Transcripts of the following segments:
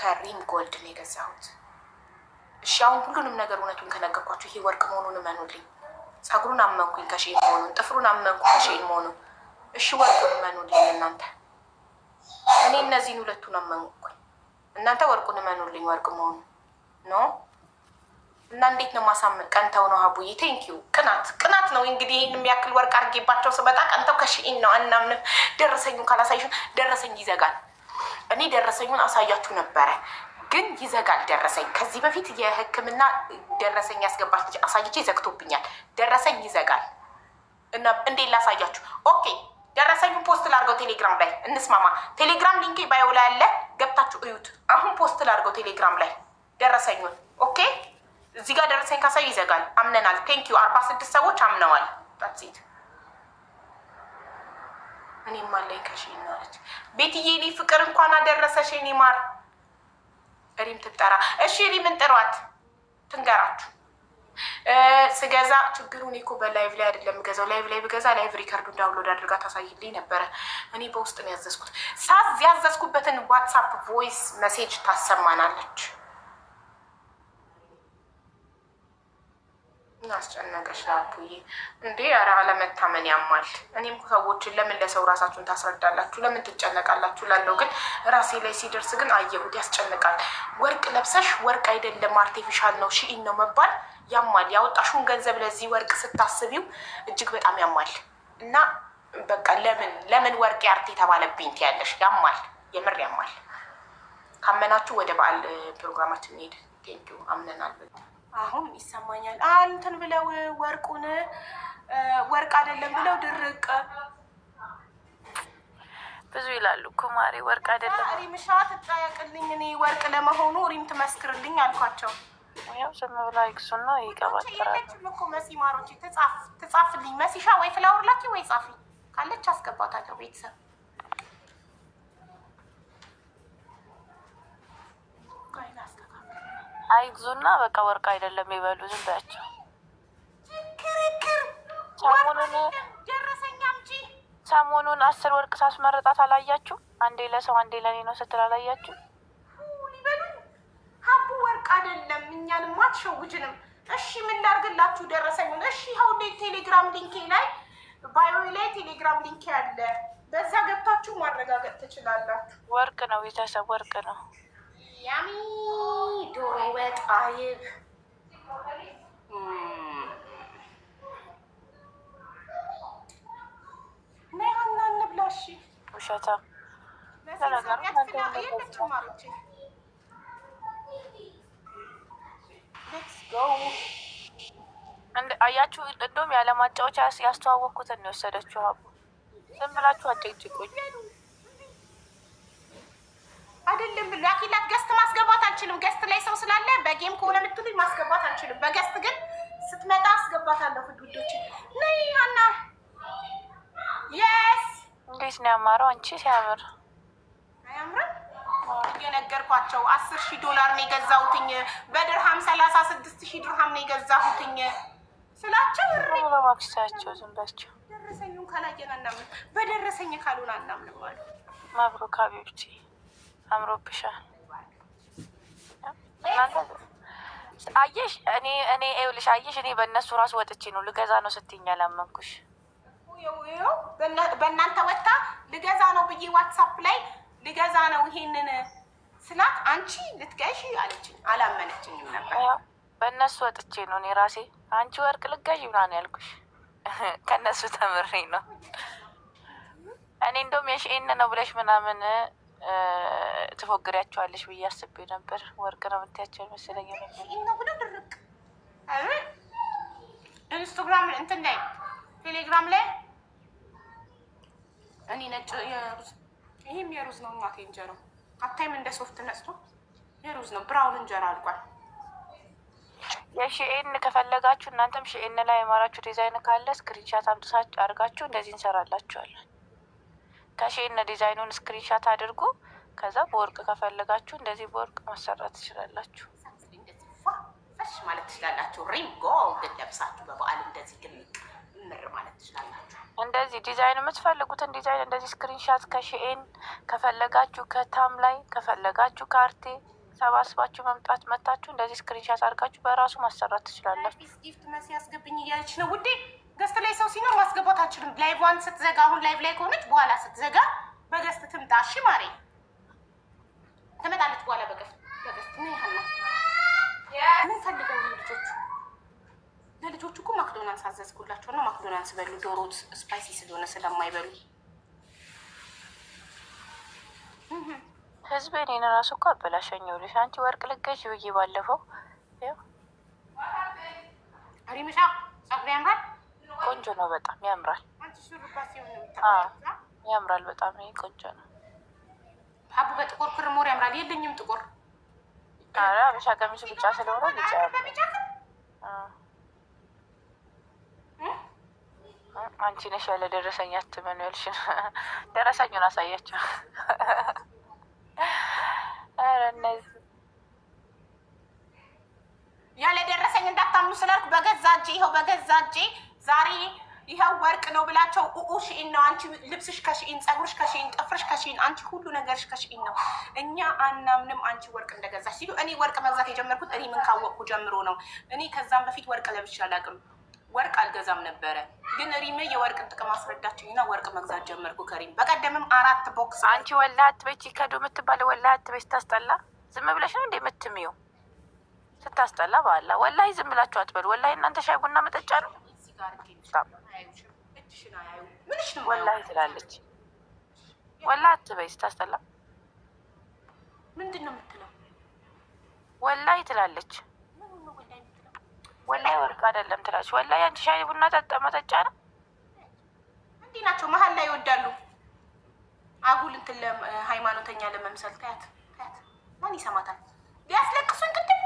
ከሪም ጎልድ ነው የገዛሁት። እሺ አሁን ሁሉንም ነገር እውነቱን ከነገርኳችሁ ይሄ ወርቅ መሆኑን እመኑልኝ። ፀጉሩን አመንኩኝ ከሼን መሆኑን፣ ጥፍሩን አመንኩ ከሼን መሆኑን። እሺ ወርቁን እመኑልኝ እናንተ። እኔ እነዚህን ሁለቱን አመንኩኝ፣ እናንተ ወርቁን እመኑልኝ ወርቅ መሆኑን ኖ። እና እንዴት ነው ማሳመን? ቀንተው ነው ሀቡዬ። ቴንኪዩ። ቅናት ነው እንግዲህ። ይህን የሚያክል ወርቅ አድርጌባቸው ስመጣ ቀንተው ከሺኢን ነው አናምንም። ደረሰኙን ካላሳይሽን ደረሰኝ ይዘጋል። እኔ ደረሰኙን አሳያችሁ ነበረ ግን ይዘጋል ደረሰኝ። ከዚህ በፊት የሕክምና ደረሰኝ ያስገባች ልጅ አሳይቼ ዘግቶብኛል። ደረሰኝ ይዘጋል እና እንዴት ላሳያችሁ? ኦኬ ደረሰኙን ፖስት ላድርገው ቴሌግራም ላይ እንስማማ። ቴሌግራም ሊንኬ ባዮ ላይ አለ፣ ገብታችሁ እዩት። አሁን ፖስት ላድርገው ቴሌግራም ላይ ደረሰኙን። ኦኬ እዚህ ጋር ደረሰኝ ካሳይ ይዘጋል። አምነናል። ቴንኪዩ 46 ሰዎች አምነዋል። ዳትሲት እኔም አለኝ ከሺኢን አለች ቤትዬ። እኔ ፍቅር እንኳን አደረሰሽ የኔ ማር። ሪም ትጠራ። እሺ ሪም እንጥሯት ትንገራችሁ። ስገዛ ችግሩ እኔ እኮ በላይቭ ላይ አይደለም ገዛው። ላይቭ ላይ ብገዛ ላይቭ ሪከርዱን ዳውንሎድ አድርጋ ታሳይልኝ ነበረ። እኔ በውስጥ ነው ያዘዝኩት። ሳዝ ያዘዝኩበትን ዋትሳፕ ቮይስ መሴጅ ታሰማናለች። አስጨነቀሽ ላቡዬ እንዴ? ኧረ አለመታመን ያማል። እኔም ሰዎችን ለምን ለሰው ራሳችሁን ታስረዳላችሁ? ለምን ትጨነቃላችሁ? ላለው ግን ራሴ ላይ ሲደርስ ግን አየሁት፣ ያስጨንቃል። ወርቅ ለብሰሽ ወርቅ አይደለም አርቲፊሻል ነው ሺኢን ነው መባል ያማል። ያወጣሽውን ገንዘብ ለዚህ ወርቅ ስታስቢው እጅግ በጣም ያማል። እና በቃ ለምን ወርቅ ያርት የተባለብኝ ትያለሽ? ያማል፣ የምር ያማል። ካመናችሁ ወደ በዓል ፕሮግራማችን ሄድ። ቴንኪው አምነናል። አሁን ይሰማኛል። እንትን ብለው ወርቁን ወርቅ አይደለም ብለው ድርቅ ብዙ ይላሉ እኮ ማሪ። ወርቅ አይደለም ሪምሻ ትጠያቅልኝ። እኔ ወርቅ ለመሆኑ ሪም ትመስክርልኝ አልኳቸው። ያው ዝም ብላ ይክሱና ይቀባጥራል እኮ መሲ ማሮች ትጻፍልኝ። መሲሻ ወይ ፍላወር ላኪ ወይ ጻፊ ካለች አስገባታለሁ። ቤተሰብ አይግዙና በቃ ወርቅ አይደለም ይበሉ። ዝም በያቸው። ሰሞኑን 10 ወርቅ ሳስመረጣት አላያችሁ? አንዴ ለሰው አንዴ ለኔ ነው ስትል አላያችሁ? ሀቡ ወርቅ አይደለም እኛንም አትሸውጅንም። እሺ ምን ላድርግላችሁ? ደረሰኙን እሺ ሀውዴ ቴሌግራም ሊንኬ ላይ ባዮ ላይ ቴሌግራም ሊንኬ አለ። በዛ ገብታችሁ ማረጋገጥ ትችላላችሁ። ወርቅ ነው ቤተሰብ፣ ወርቅ ነው። ያሚ ዶሮ ወጥ አይብ ነይና እንብላ። እሺ ውሸታም አያችሁ። እንደውም ያለማጫወቻ ያስተዋወቅኩትን ነው የወሰደችው። ሀቡ ዝም ብላችሁ አጨቅጭቁኝ። አይደለም ላኪላት። ገስት ማስገባት አልችልም። ገስት ላይ ሰው ስላለ በጌም ከሆነ የምትሉኝ ማስገባት አልችልም። በገስት ግን ስትመጣ አስገባታለሁ። ውዶች ነይ ሀና። የስ እንዴት ነው ያማረው? አንቺ ሲያምር አያምርም? የነገርኳቸው $10,000 ነው የገዛሁትኝ። በድርሃም 36,000 ድርሃም ነው የገዛሁትኝ ስላቸው ረባክሳቸው ዝም በያቸው። ደረሰኙን ካላየን አናምንም፣ በደረሰኝ ካልሆነ አናምንም አሉ። መብሩክ ሀቢብቲ አምሮብሻል። አየሽ እኔ ይኸውልሽ አየሽ እኔ በእነሱ ራሱ ወጥቼ ነው ልገዛ ነው ስትይኝ ያላመንኩሽ። በእናንተ ወጥታ ልገዛ ነው ብዬ ዋትሳፕ ላይ ልገዛ ነው ይሄንን ስላት አንቺ ልትገዢ አለችኝ። አላመነችኝም ነበር። በእነሱ ወጥቼ ነው እኔ ራሴ አንቺ ወርቅ ልትገዢ ምናምን ያልኩሽ። ከእነሱ ተምሬ ነው እኔ እንደውም የሺኢን ነው ብለሽ ምናምን ትፎግሪያቸዋለሽ ብዬ አስቤ ነበር። ወርቅ ነው የምትያቸው መሰለኝ ነው ብሎ ድርቅ ኢንስታግራም እንትን ላይ ቴሌግራም ላይ እኔ ነጭ የሩዝ ይሄም የሩዝ ነው እናቴ እንጀራው አታይም እንደ ሶፍት ነስቶ የሩዝ ነው ብራውን እንጀራ አልቋል። የሺኢን ከፈለጋችሁ እናንተም ሺኢን ላይ የማራችሁ ዲዛይን ካለ ስክሪንሻት አምጥታችሁ አድርጋችሁ እንደዚህ እንሰራላችኋለን። ከሺኢን ዲዛይኑን ስክሪንሻት አድርጉ። ከዛ በወርቅ ከፈለጋችሁ እንደዚህ በወርቅ ማሰራት ትችላላችሁ። ፈሽ ማለት ትችላላችሁ። ሪም ጎልድ ለብሳችሁ በበዓል እንደዚህ ግን ምር ማለት ትችላላችሁ። እንደዚህ ዲዛይን የምትፈልጉትን ዲዛይን እንደዚህ ስክሪንሻት ከሺኢን ከፈለጋችሁ ከታም ላይ ከፈለጋችሁ ካርቴ ሰባስባችሁ መታችሁ እንደዚህ ስክሪንሻት አድርጋችሁ በራሱ ማሰራት ትችላላችሁ። ጊፍት መሲ ያስገብኝ እያለች ነው ውዴ። ገስት ላይ ሰው ሲኖር ማስገባት አልችልም። ላይቭዋን ስትዘጋ አሁን ላይቭ ላይ ከሆነች በኋላ ስትዘጋ በገስት ትምጣ። እሺ ማሬ ትመጣለች በኋላ በገስት ምን ያህል ነው ምን ፈልገው ነው ልጆቹ? ለልጆቹ እኮ ማክዶናልስ አዘዝኩላቸው እና ማክዶናልስ በሉ። ዶሮ ስፓይሲ ስለሆነ ስለማይበሉ ህዝብ እኔን ራሱ እኮ አበላሸኘው። ልሽ አንቺ ወርቅ ልገሽ ብዬ ባለፈው ሪምሻ ጸጉር ያምራል። ቆንጆ ነው፣ በጣም ያምራል። ያምራል በጣም ነው፣ ቆንጆ ነው። አቡ በጥቁር ክርሞር ያምራል። የለኝም ጥቁር። አረ አበሻ ቀሚሱ ብቻ ስለሆነ ብቻ አንቺ ነሽ ያለ ደረሰኝ አትመኑ ያልሽን። ደረሰኙን አሳያቸው። አረ እነዚህ ያለ ደረሰኝ እንዳታምኑ ስላልኩ በገዛ እጄ ይኸው በገዛ እጄ ዛሬ ይኸው ወርቅ ነው ብላቸው። ሺኢን ነው አንቺ ልብስሽ ከሺኢን፣ ፀጉርሽ ከሺኢን፣ ጥፍርሽ ከሺኢን፣ አንቺ ሁሉ ነገርሽ ከሺኢን ነው። እኛ አናምንም አንቺ ወርቅ እንደገዛሽ ሲሉ እኔ ወርቅ መግዛት የጀመርኩት እኔ ምን ካወቅኩ ጀምሮ ነው። እኔ ከዛም በፊት ወርቅ ለብሼ አላውቅም። ወርቅ አልገዛም ነበረ። ግን ሪም የወርቅን ጥቅም አስረዳችኝና ወርቅ መግዛት ጀመርኩ ከሪም። በቀደምም 4 ቦክስ አንቺ ወላሂ አትበይ ከዶ የምትባለው ወላሂ አትበይ። ስታስጠላ ዝም ብለሽ ነው እንደ የምትምይው። ስታስጠላ ባላ ወላሂ ዝም ብላችሁ አትበሉ። ወላሂ እናንተ ሻይ ቡና መጠጫ ነው ወላሂ ትላለች። ወላሂ አትበይ ስታስጠላ። ምንድን ነው የምትለው? ወላሂ ትላለች። ወላሂ ወርቅ አይደለም ትላለች። ወላሂ አንቺ ሻይ ቡና መጠጫ ነው። እንዲህ ናቸው መሀል ላይ ይወዳሉ። አጉል እንትን ሃይማኖተኛ ለመምሰል ታያት ማን ይሰማታል? ሊያስለቅሱን ቅድም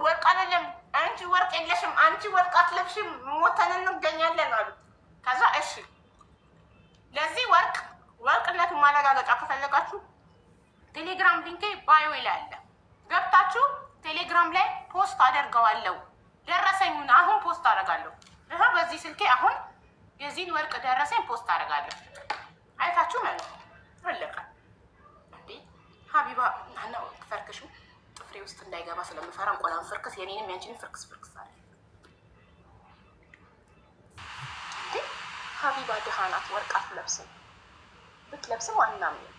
ወርቅ አይደለም አንቺ ወርቅ የለሽም፣ አንቺ ወርቅ አትለብሽም፣ ሞተን እንገኛለን አሉ። ከዛ እሺ ለዚህ ወርቅነቱን ማረጋገጫ ከፈለጋችሁ ቴሌግራም ሊንኬ ባዮ ላይ አለ። ገብታችሁ ቴሌግራም ላይ ፖስት አደርገዋለሁ። ደረሰኙን አሁን ፖስት አደርጋለሁ። ይሄ በዚህ ስልኬ አሁን የዚህን ወርቅ ደረሰኝ ፖስት አደርጋለሁ። አይታችሁ ማለት አለቀ። እንዴ ሀቢባ አናው ፈርክሹ ጥፍሬ ውስጥ እንዳይገባ ስለምፈራ እንቆላን ፍርክስ የኔንም ያንቺንም ፍርክስ አለ። እንዴ ሀቢባ ደሃ ናት፣ ወርቅ አትለብስም። ብትለብስም አናምንም።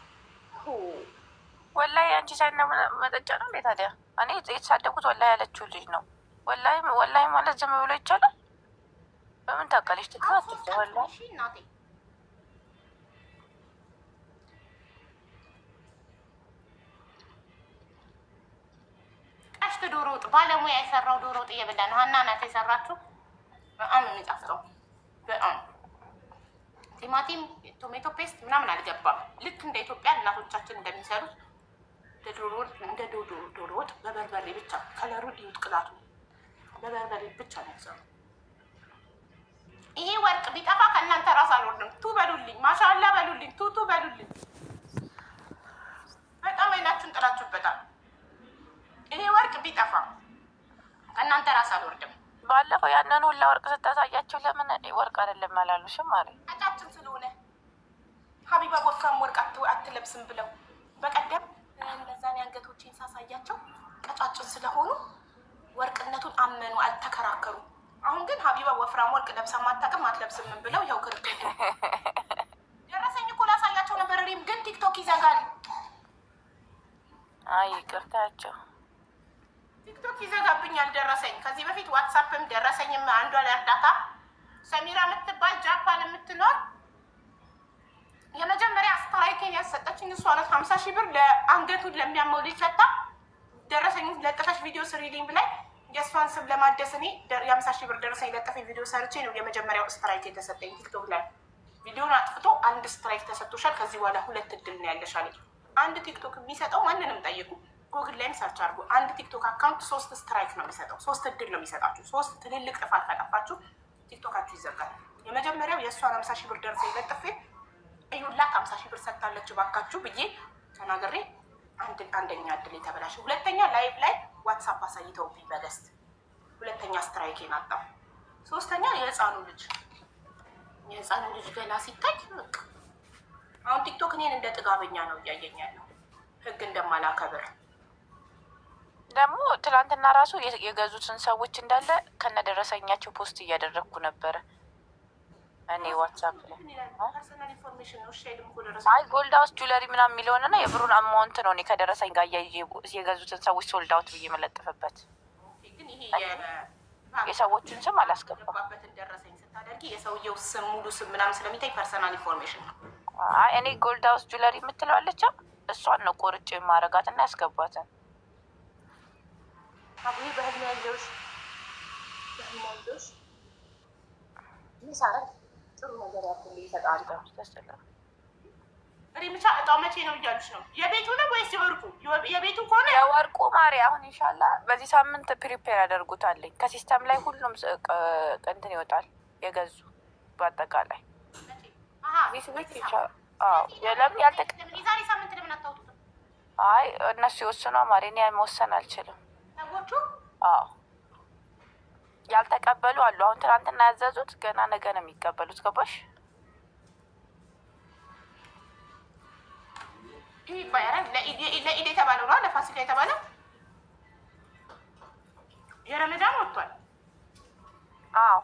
ወላሂ አንቺ ሳይና መጠጫ ነው እንዴ ታዲያ? እኔ የተሳደብኩት ወላሂ ያለችው ልጅ ነው። ወላሂ ማለት ዝም ብሎ ይቻላል? በምን ታውቃለች? ትክራት ወላሂ እናቴ ቀሽት ዶሮ ወጥ ባለሙያ የሰራው ዶሮ ወጥ እየበላ ነው። ሀና ናት የሰራችው። በጣም የሚጣፍጠው በጣም ቲማቲም፣ ቶሜቶ ፔስት ምናምን አልገባም። ልክ እንደ ኢትዮጵያ እናቶቻችን እንደሚሰሩት እንደ ዶሮ ወጥ በበርበሬ ብቻ ከለሩ ሊውጥ ቅላቱ በበርበሬ ብቻ ነው ሰው። ይሄ ወርቅ ቢጠፋ ከእናንተ ራስ አልወርድም። ቱ በሉልኝ፣ ማሻአላ በሉልኝ፣ ቱ በሉልኝ። በጣም አይናችሁን ጥላችሁበታል። ይሄ ወርቅ ቢጠፋ ከእናንተ ራስ አልወርድም። ባለፈው ያንን ሁላ ወርቅ ስታሳያቸው ለምን ወርቅ አይደለም አላሉሽም? አለ አጫችን ስለሆነ ሀቢባ ወፍራም ወርቅ አትለብስም ብለው በቀደም እነዛን የአንገቶችን ሳሳያቸው ቀጫጭን ስለሆኑ ወርቅነቱን አመኑ፣ አልተከራከሩ። አሁን ግን ሀቢባ ወፍራም ወርቅ ለብሳ ማታውቅም አትለብስም ብለው ይኸው ክርክር ደረሰኝ እኮ ላሳያቸው ነበር። ሪም ግን ቲክቶክ ይዘጋል። አይ ይቅርታቸው፣ ቲክቶክ ይዘጋብኛል ደረሰኝ። ከዚህ በፊት ዋትሳፕም ደረሰኝም አንዷ ለእርዳታ ሰሚራ የምትባል ጃፓን የምትኖር የመጀመሪያ ስትራይኬን ያሰጠችኝ እሷ ናት። 50,000 ብር ለአንገቱን ለሚያመው ልጅ ሰጣ። ደረሰኙን ለጥፈሽ ቪዲዮ ስሪልኝ ብላይ የእሷን ስም ለማደስ እኔ የ50,000 ብር ደረሰኝ ለጥፈኝ ቪዲዮ ሰርቼ ነው የመጀመሪያው ስትራይክ የተሰጠኝ። ቲክቶክ ላይ ቪዲዮን አጥፍቶ 1 ስትራይክ ተሰጥቶሻል፣ ከዚህ በኋላ 2 እድል ነው ያለሻል። አንድ ቲክቶክ የሚሰጠው ማንንም ጠይቁ፣ ጉግል ላይም ሰርች አድርጉ። አንድ ቲክቶክ አካውንት 3 ስትራይክ ነው የሚሰጠው፣ 3 እድል ነው የሚሰጣችሁ። 3 ትልልቅ ጥፋት ካጠፋችሁ ቲክቶካችሁ ይዘጋል። የመጀመሪያው የእሷን 50,000 ብር ደረሰኝ ለጥፌ እዩላት 50,000 ብር ሰጥታለች ባካችሁ ብዬ ተናግሬ አንደኛ እድል የተበላሸ። ሁለተኛ ላይቭ ላይ ዋትሳፕ አሳይተውብኝ በገስት ሁለተኛ ስትራይኬን አጣሁ። ሶስተኛ የህፃኑ ልጅ ገላ ሲታይ በቃ አሁን ቲክቶክ እኔን እንደ ጥጋበኛ ነው እያየኝ ያለው። ህግ እንደማላከብር ደግሞ ትላንትና ራሱ የገዙትን ሰዎች እንዳለ ከነደረሰኛቸው ፖስት እያደረግኩ ነበረ እኔ ዋትሳፕ ላይ። አይ ጎልድ ሃውስ ጁለሪ ምናምን የሚለውንና የብሩን አማውንት ነው እኔ ከደረሰኝ ጋር የገዙትን ሰዎች ሶልድ አውት ብዬ መለጥፍበት። የሰዎችን ስም አላስገባበትን ደረሰኝ ስታደርጊ የሰውየው ስም ሙሉ ስም ምናምን ስለሚታይ ፐርሰናል ኢንፎርሜሽን ነው። አይ እኔ ጎልድ ሃውስ ጁለሪ የምትለዋለች እሷን ነው ቆርጬ የማረጋት እና ያስገባትን። አቡዬ በህልም ያለውሽ ሚሳረ ጥሩ ነገር ያኩል ይሰጣል። ሪምቻ እጣው መቼ ነው እያሉሽ ነው? የቤቱ ነው ወይስ የወርቁ? የቤቱ ከሆነ የወርቁ ማሪ አሁን ኢንሻላህ በዚህ ሳምንት ፕሪፔር ያደርጉታለኝ። ከሲስተም ላይ ሁሉም እንትን ይወጣል የገዙ በአጠቃላይ ለምን የዛሬ ሳምንት ለምን አታውጡትም? አይ እነሱ ይወስኗ ማሪ፣ እኔ መወሰን አልችልም። ሰዎቹ ያልተቀበሉ አሉ። አሁን ትናንትና ያዘዙት ገና ነገ ነው የሚቀበሉት። ገባሽ? ይህ ይባያል። ለኢድ የተባለው ነው ለፋሲካ የተባለው የረመዳን ወጥቷል። አዎ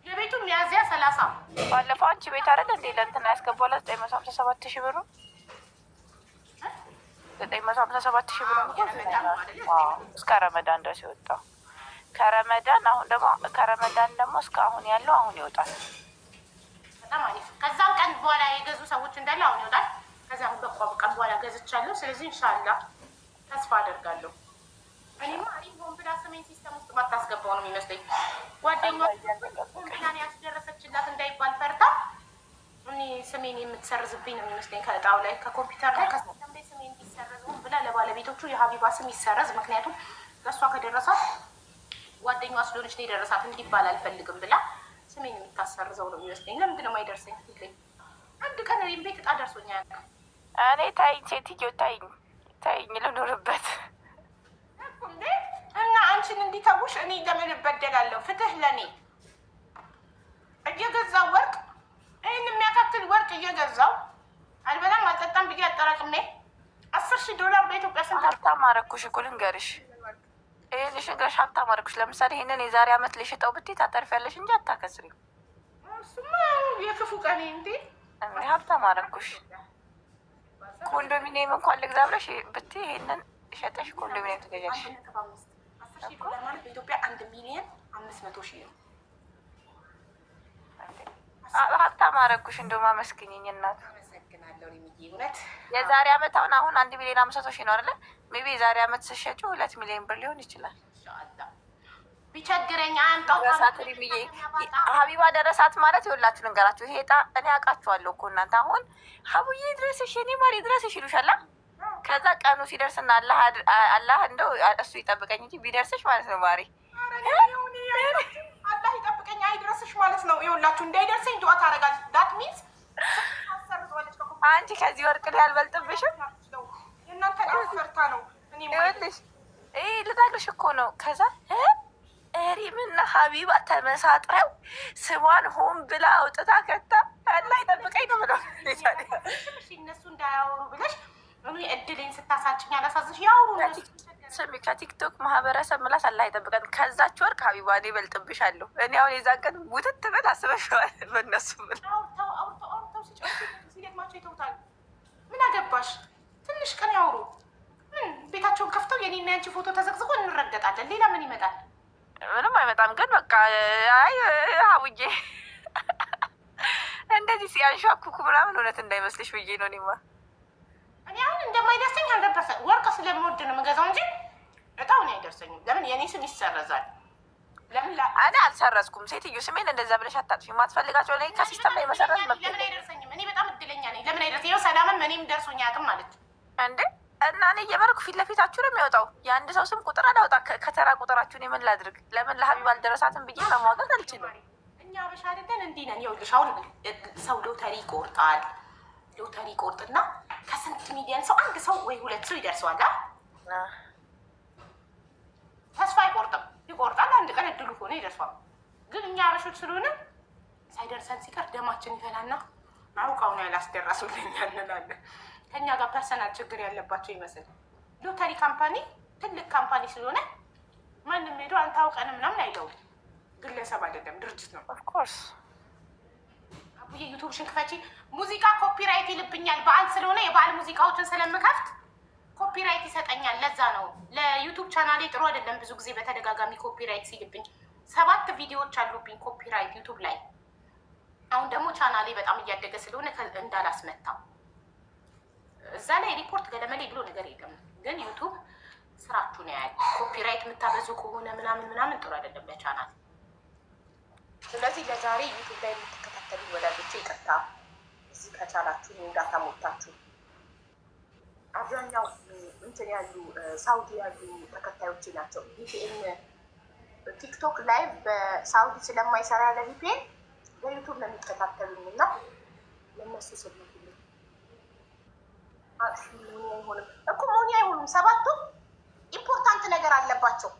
የቤቱ ሚያዝያ 30 ባለፈው አንቺ ቤት አይደል እንዴ ለእንትና ያስገባው 957,000 ብር 957,000 ብር እስከ ረመዳን ድረስ ይወጣው። ከረመዳን ደግሞ እስከ አሁን ያለው አሁን ይወጣል። በጣም አሪፍ። ከዛም ቀን በኋላ የገዙ ሰዎች እንዳለ አሁን ይወጣል። ከዛም ቀን በኋላ ገዝቻለሁ። ስለዚህ ኢንሻአላህ ተስፋ አደርጋለሁ። እኔማ አሪፍ ሆን ብላ ስሜን ሲስተም ውስጥ ማታስገባው ነው የሚመስለኝ። ጓደኛዋ ሆን ያስደረሰችላት እንዳይባል ፈርታ እኔ ስሜን የምትሰርዝብኝ ነው የሚመስለኝ። ከእጣው ላይ ከኮምፒውተር ላይ ከሲስተም ላይ ስሜን እንዲሰረዝ ሆን ብላ ለባለቤቶቹ የሀቢባ ስም ይሰረዝ፣ ምክንያቱም ለእሷ ከደረሳት ጓደኛዋ ስለሆነች ነው የደረሳት እንዲባል አልፈልግም ብላ ስሜን የምታሰርዘው ነው የሚመስለኝ። ለምንድን ነው የማይደርሰኝ? አንድ ቀን እኔም ቤት እጣ ደርሶኛል። እኔ ታይኝ ሴትዮ ታይኝ ልኖርበት እና አንቺን እንዲተውሽ እኔ ለምን እበደላለሁ? ፍትህ ለእኔ እየገዛው ወርቅ ይህን የሚያካክል ወርቅ እየገዛው አልበላም አልጠጣም ብዬ አጠራቅሜ $10,000 በኢትዮጵያ ስንት ሀብታም አደረኩሽ እኮ ልንገርሽ። ይህን ሽንገርሽ ሀብታም አደረኩሽ። ለምሳሌ ይህንን የዛሬ ዓመት ልሽጠው ብትይ ታተርፊያለሽ እንጂ አታከስሪም። እሱማ የክፉ ቀኔ እንዴ ሀብታም አደረኩሽ። ኮንዶሚኒየም እንኳን ልግዛ ብለሽ ብትይ ይሄንን ሸጠሽ ኮንዶሚኒየም ትገዣለሽ። $10,000 ማለት በኢትዮጵያ 1,500,000 ነው። ሀብታም አደረኩሽ። እንደውም አመስግኝኝ እናት። አመሰግናለሁ ሪሚዬ። እውነት የዛሬ ዓመት አሁን 1,500,000 ነው አይደለ? ሜቢ የዛሬ ዓመት ስሸጪው 2 ሚሊዮን ብር ሊሆን ይችላል። ቢቸግረኝ አምጣው ደረሳት ሪሚዬ። ሀቢባ ደረሳት ማለት ይኸውላችሁ ልንገራችሁ። ይሄ ዕጣ እኔ አውቃችኋለሁ እኮ እናንተ አሁን ሀቡዬ ድረስሽ የኔ ማሪ ድረስሽ ይሉሻላ። ከዛ ቀኑ ሲደርስና አላህ እንደው እሱ ይጠብቀኝ እንጂ ቢደርስሽ ማለት ነው ማሪ አላህ ይጠብቀኝ አይድረስሽ ማለት ነው። ይኸውላችሁ እንዳይደርሰኝ ዱዓ ታደርጋለች። ዳት ሚንስ አንቺ ከዚህ ወርቅ ላይ አልበልጥብሽም። የእናንተ ፈርታ ነው። እኔ ይኸውልሽ ልነግርሽ እኮ ነው። ከዛ ሪምና ሀቢባ ተመሳጥረው ስሟን ሆን ብላ አውጥታ ከታ አላህ ይጠብቀኝ ነው ብለው እነሱ እንዳያወሩ ብለሽ እኔ እድሌን ስታሳጭኝ አላሳዝሽ ያወሩ ስሚ ከቲክቶክ ማህበረሰብ ምላስ አላህ ይጠብቀን። ከዛች ወርቅ ሀቢባ እኔ እበልጥብሻለሁ። እኔ አሁን የዛን ቀን ውትት ብል አስበሽዋል። በእነሱ ብል አውርተው ሲደግማቸው ይተውታል። ምን አገባሽ? ትንሽ ቀን ያውሩ። ቤታቸውን ከፍተው የኔና ያንቺ ፎቶ ተዘቅዝቆ እንረገጣለን። ሌላ ምን ይመጣል? ምንም አይመጣም። ግን በቃ አይ ሀቡዬ እንደዚህ ሲያንሻኩኩ ምናምን እውነት እንዳይመስልሽ ብዬ ነው። እኔ አሁን እንደማይደርሰኝ 100% ወርቅ ስለምወድ ነው የምገዛው እንጂ እጣውን አይደርሰኝም። ለምን የኔ ስም ይሰረዛል? ለምን እኔ አልሰረዝኩም። ሴትዮ ስሜን እንደዛ ብለሽ አታጥፊ። የማትፈልጋቸው ላይ ከሲስተም ላይ መሰረዝ መብት። ለምን አይደርሰኝም? እኔ በጣም እድለኛ ነኝ። ለምን አይደርሰኝ? ይኸው ሰላምም እኔም ደርሶኝ አያውቅም ማለት እንዴ። እና እኔ እየበርኩ ፊት ለፊታችሁ ነው የሚወጣው። የአንድ ሰው ስም ቁጥር አላውጣ። ከተራ ቁጥራችሁን የምን ላድርግ? ለምን ለሀቢባ አልደረሳትም ብዬ መሟገት አልችልም። እኛ አበሻ አይደለን እንዲህ ነን። ይኸውልሽ አሁን ሰው ሎተሪ ይቆርጣል። ሎተሪ ይቆርጥና ከስንት ሚሊዮን ሰው አንድ ሰው ወይ ሁለት ሰው ይደርሰዋል። ተስፋ አይቆርጥም። ይቆርጣል። አንድ ቀን እድሉ ሆነ ይደርሰዋል። ግን እኛ አበሾች ስለሆነ ሳይደርሰን ሲቀር ደማችን ይፈላና አውቃው ነው ያላስደረሱልኝ እንላለን። ከኛ ጋር ፐርሰናል ችግር ያለባቸው ይመስል ሎተሪ ካምፓኒ ትልቅ ካምፓኒ ስለሆነ ማንም ሄዶ አንተ አውቀን ምናምን አይለውም። ግለሰብ አይደለም ድርጅት ነው። ኦፍኮርስ አቡዬ ዩቱብሽን ክፈቺ። ሙዚቃ ኮፒራይት ይልብኛል። በዓል ስለሆነ የበዓል ሙዚቃዎችን ስለምከፍት ኮፒራይት ይሰጠኛል። ለዛ ነው ለዩቱብ ቻናሌ ጥሩ አይደለም። ብዙ ጊዜ በተደጋጋሚ ኮፒራይት ሲልብኝ 7 ቪዲዮዎች አሉብኝ ኮፒራይት ዩቱብ ላይ። አሁን ደግሞ ቻናሌ በጣም እያደገ ስለሆነ እንዳላስመታው እዛ ላይ ሪፖርት ገለመሌ ብሎ ነገር የለም። ግን ዩቱብ ስራችሁን ያያል። ኮፒራይት የምታበዙ ከሆነ ምናምን ጥሩ አይደለም ለቻናል። ስለዚህ ለዛሬ ዩቱብ ላይ የምትከታተሉ ወዳጆች ይቅርታ፣ እዚህ ከቻላችሁ እንዳታ ሞታችሁ። አብዛኛው እንትን ያሉ ሳውዲ ያሉ ተከታዮች ናቸው። ቪፒኤን ቲክቶክ ላይ በሳውዲ ስለማይሰራ ለቪፒኤን በዩቱብ ነው የሚከታተሉኝ እና ለእነሱ ስልት ሞኒ አይሆንም እኮ ሞኒ አይሆኑም። 7ቱ ኢምፖርታንት ነገር አለባቸው።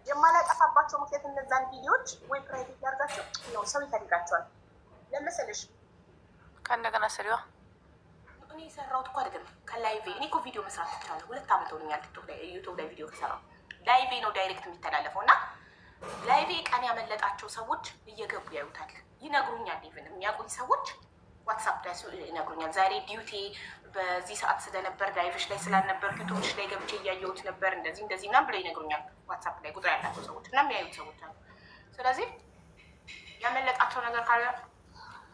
የማላጠፋባቸው ምክንያት እነዛን ቪዲዮዎች ወይ ፕራይቬት ያርጋቸው ነው ሰው ይፈልጋቸዋል። ለመሰለሽ ከእንደገና ስሪዋ እኔ የሰራሁት እኮ አይደለም ከላይቬ። እኔ እኮ ቪዲዮ መስራት ትችላለሁ። 2 ዓመት ሆኖኛል ዩቱብ ላይ ቪዲዮ ከሰራሁ። ላይቬ ነው ዳይሬክት የሚተላለፈው እና ላይቬ ቀን ያመለጣቸው ሰዎች እየገቡ ያዩታል፣ ይነግሩኛል። ኢቭን የሚያውቁኝ ሰዎች ዋትሳፕ ላይ ይነግሩኛል። ዛሬ ዲዩቲ በዚህ ሰዓት ስለነበር ላይቭሽ ላይ ስላልነበር ዩቱብሽ ላይ ገብቼ እያየሁት ነበር እንደዚህ ምናምን ብለው ይነግሩኛል። ዋትሳፕ ላይ ቁጥር ያላቸው ሰዎች እና የሚያዩት ሰዎች አሉ። ስለዚህ ያመለጣቸው ነገር ካለ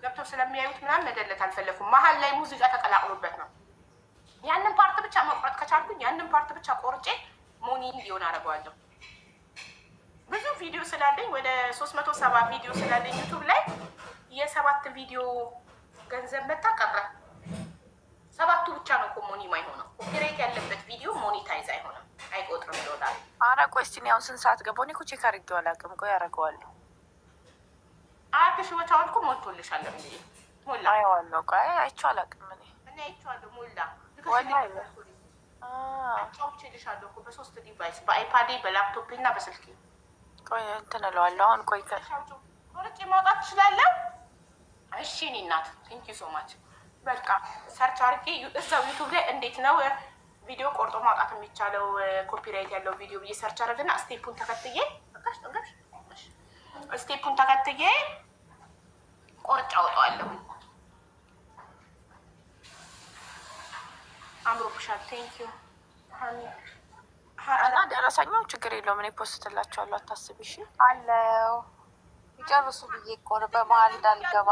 ገብተው ስለሚያዩት ምናምን መደለት አልፈለኩም። መሀል ላይ ሙዚቃ ተቀላቅሎበት ነው። ያንን ፓርት ብቻ መቁረጥ ከቻልኩኝ ያንን ፓርት ብቻ ቆርጬ ሞኒ እንዲሆን አደርገዋለሁ። ብዙ ቪዲዮ ስላለኝ ወደ 370 ቪዲዮ ስላለኝ ዩቱብ ላይ የ7 ቪዲዮ ገንዘብ መጣ ቀረ። 7ቱ ብቻ ነው እኮ ሞኒ ማይሆነው። ኮፒራይት ያለበት ቪዲዮ ሞኒታይዝ አይሆንም፣ አይቆጥርም ይወጣል። ኧረ ቆይ እስኪ እኔ አሁን ስንት ሰዓት ገባሁ? እኔ እኮ ቼክ አድርጌው አላውቅም። ቆይ አደርገዋለሁ። አያትሽ ቦታውን እኮ ሞልቶልሻል እንዴ? ሞላ አየዋለሁ። ቆይ አይቼው አላውቅም። እኔ አይቼዋለሁ። ሞላ አጫውቼልሻለሁ እኮ በ3 ዲቫይስ በአይፓዴ በላፕቶፕ እና በስልኬ። ቆይ እንትን እለዋለሁ አሁን። ቆይ ቆርጬ ማውጣት ትችላለህ? እሺ እኔ እናት ቴንኪ ሶ ማች። በቃ ሰርች አድርጌ እዛው ዩቱብ ላይ እንዴት ነው ቪዲዮ ቆርጦ ማውጣት የሚቻለው ኮፒራይት ያለው ቪዲዮ ብዬ ሰርች አድርግና ስቴፑን ተከትዬ ቆርጬ አውጣዋለሁ። አምሮብሻል። ቴንኪ እና ደረሰኛው ችግር የለውም። እኔ ፖስትላቸዋለሁ አታስቢ። እሺ አለው ይጨርሱ ብዬ እኮ ነው በመሀል እንዳልገባ።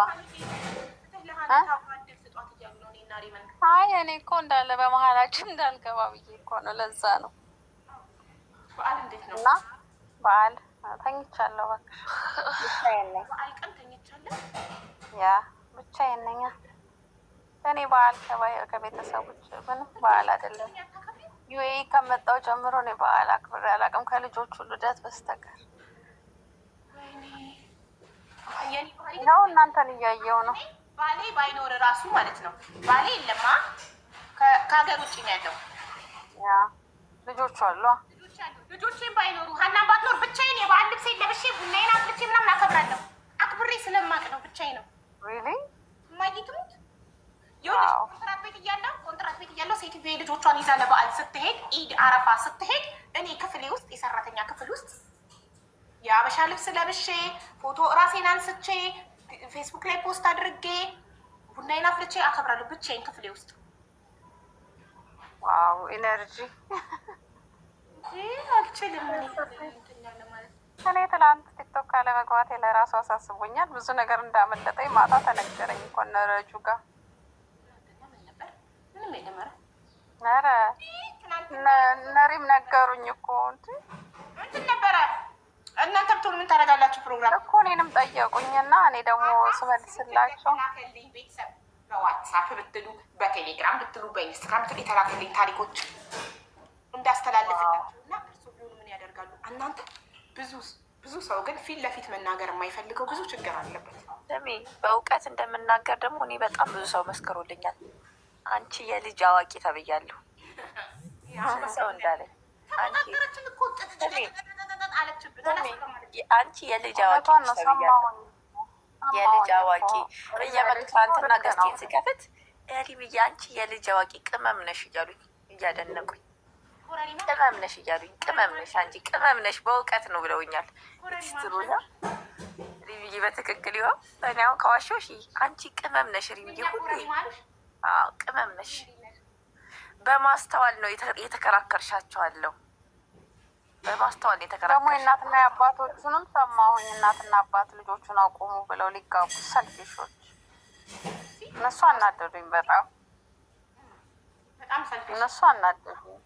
አይ እኔ እኮ እንዳለ በመሀላችን እንዳልገባ ብዬ እኮ ነው። ለዛ ነው። በዓል እንዴት ነው? እና በዓል ተኝቻለሁ። እባክሽ ብቻዬን ነኝ። በዓል ቀን ተኝቻለሁ። ያ ብቻዬን ነኝ። እኔ በዓል ከቤተሰቦች ምንም በዓል አይደለም። ዩኤኢ ከመጣሁ ጀምሮ እኔ በዓል አክብሬ አላውቅም ከልጆቹ ልደት በስተቀር። ይኸው እናንተን እያየሁ ነው። ባሌ ባይኖር እራሱ ማለት ነው። ባሌ የለማ ከሀገር ውጭ ነው ያለው። ያ ልጆቹ አሉ። ልጆቼን ባይኖሩ ሀናን ባትኖር ብቻዬን የበዓል ልብሴን ለብሼ ቡናዬን አፍልቼ ምናምን አከብራለሁ። አክብሬ ስለማቅ ነው ብቻዬን ነው። ሪሊ ማይቱት ኮንትራት ቤት እያለሁ ሴትዮ ልጆቿን ይዛ ለበዓል ስትሄድ ኢድ አረፋ ስትሄድ እኔ ክፍሌ ውስጥ የሰራተኛ ክፍል ውስጥ የአበሻ ልብስ ለብሼ ፎቶ ራሴን አንስቼ ፌስቡክ ላይ ፖስት አድርጌ ቡናዬን አፍልቼ አከብራለሁ ብቻዬን ክፍሌ ውስጥ። ዋው ኢነርጂ! አልችልም። እኔ ትላንት ቲክቶክ ካለመግባቴ ለራሱ አሳስቦኛል። ብዙ ነገር እንዳመለጠኝ ማታ ተነገረኝ እኮ እነ ረጁ ጋር። ኧረ እነሪም ነገሩኝ እኮ እንትን ነበረ። እናንተ ብትሆኑ ምን ታደርጋላችሁ? ፕሮግራም እኮ እኔንም ጠየቁኝና እኔ ደግሞ ስመልስላቸው ቤተሰብ በዋትሳፕ ብትሉ በቴሌግራም ብትሉ በኢንስታግራም ብትሉ የተላከልኝ ታሪኮች እንዳስተላለፍላቸው እና እርሱ ቢሆኑ ምን ያደርጋሉ? እናንተ ብዙ ሰው ግን ፊት ለፊት መናገር የማይፈልገው ብዙ ችግር አለበት። ስሚ በእውቀት እንደምናገር ደግሞ እኔ በጣም ብዙ ሰው መስክሮልኛል። አንቺ የልጅ አዋቂ ተብያለሁ። ሰው እንዳለኝ አንቺ የልጅ አዋቂ ተብያለሁ። የልጅ አዋቂ እየመጡ ትናንትና ገዝቴን ስከፍት ሪምዬ አንቺ የልጅ አዋቂ ቅመም ነሽ እያሉኝ እያደነቁኝ፣ ቅመም ነሽ እያሉኝ፣ ቅመም ነሽ አንቺ ቅመም ነሽ በእውቀት ነው ብለውኛል። ስትሩና ሪምዬ በትክክል ይኸው እኔ አሁን ከዋሻዎች አንቺ ቅመም ነሽ ሪምዬ፣ ሁሉ ቅመም ነሽ። በማስተዋል ነው የተከራከርሻቸዋለሁ። በማስተዋል ደግሞ የእናትና የአባቶቹንም ሰማሁኝ። እናትና አባት ልጆቹን አቁሙ ብለው ሊጋቡ ሰልፊሾች፣ እነሱ አናደዱኝ በጣም እነሱ አናደዱኝ።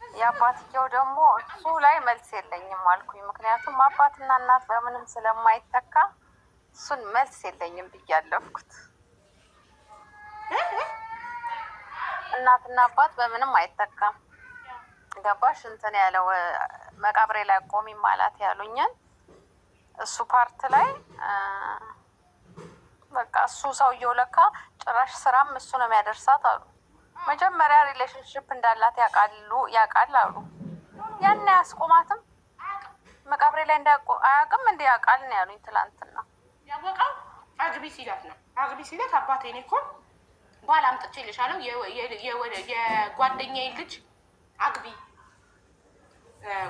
የአባትየው ደግሞ እሱ ላይ መልስ የለኝም አልኩኝ። ምክንያቱም አባትና እናት በምንም ስለማይተካ እሱን መልስ የለኝም ብዬ አለፍኩት። እናትና አባት በምንም አይተካም። ገባሽ? እንትን ያለው መቃብሬ ላይ ቆሚ ማላት ያሉኝን እሱ ፓርት ላይ በቃ እሱ ሰውየው ለካ ጭራሽ ስራም እሱ ነው የሚያደርሳት አሉ። መጀመሪያ ሪሌሽንሽፕ እንዳላት ያውቃል አሉ። ያን አያስቆማትም። መቃብሬ ላይ አያውቅም እንደ ያውቃል ነው ያሉኝ ትላንትና። ያወቀው አግቢ ሲላት ነው። አግቢ ሲላት አባቴ እኔ እኮ ባል አምጥቼልሻለሁ የጓደኛዬ ልጅ አግቢ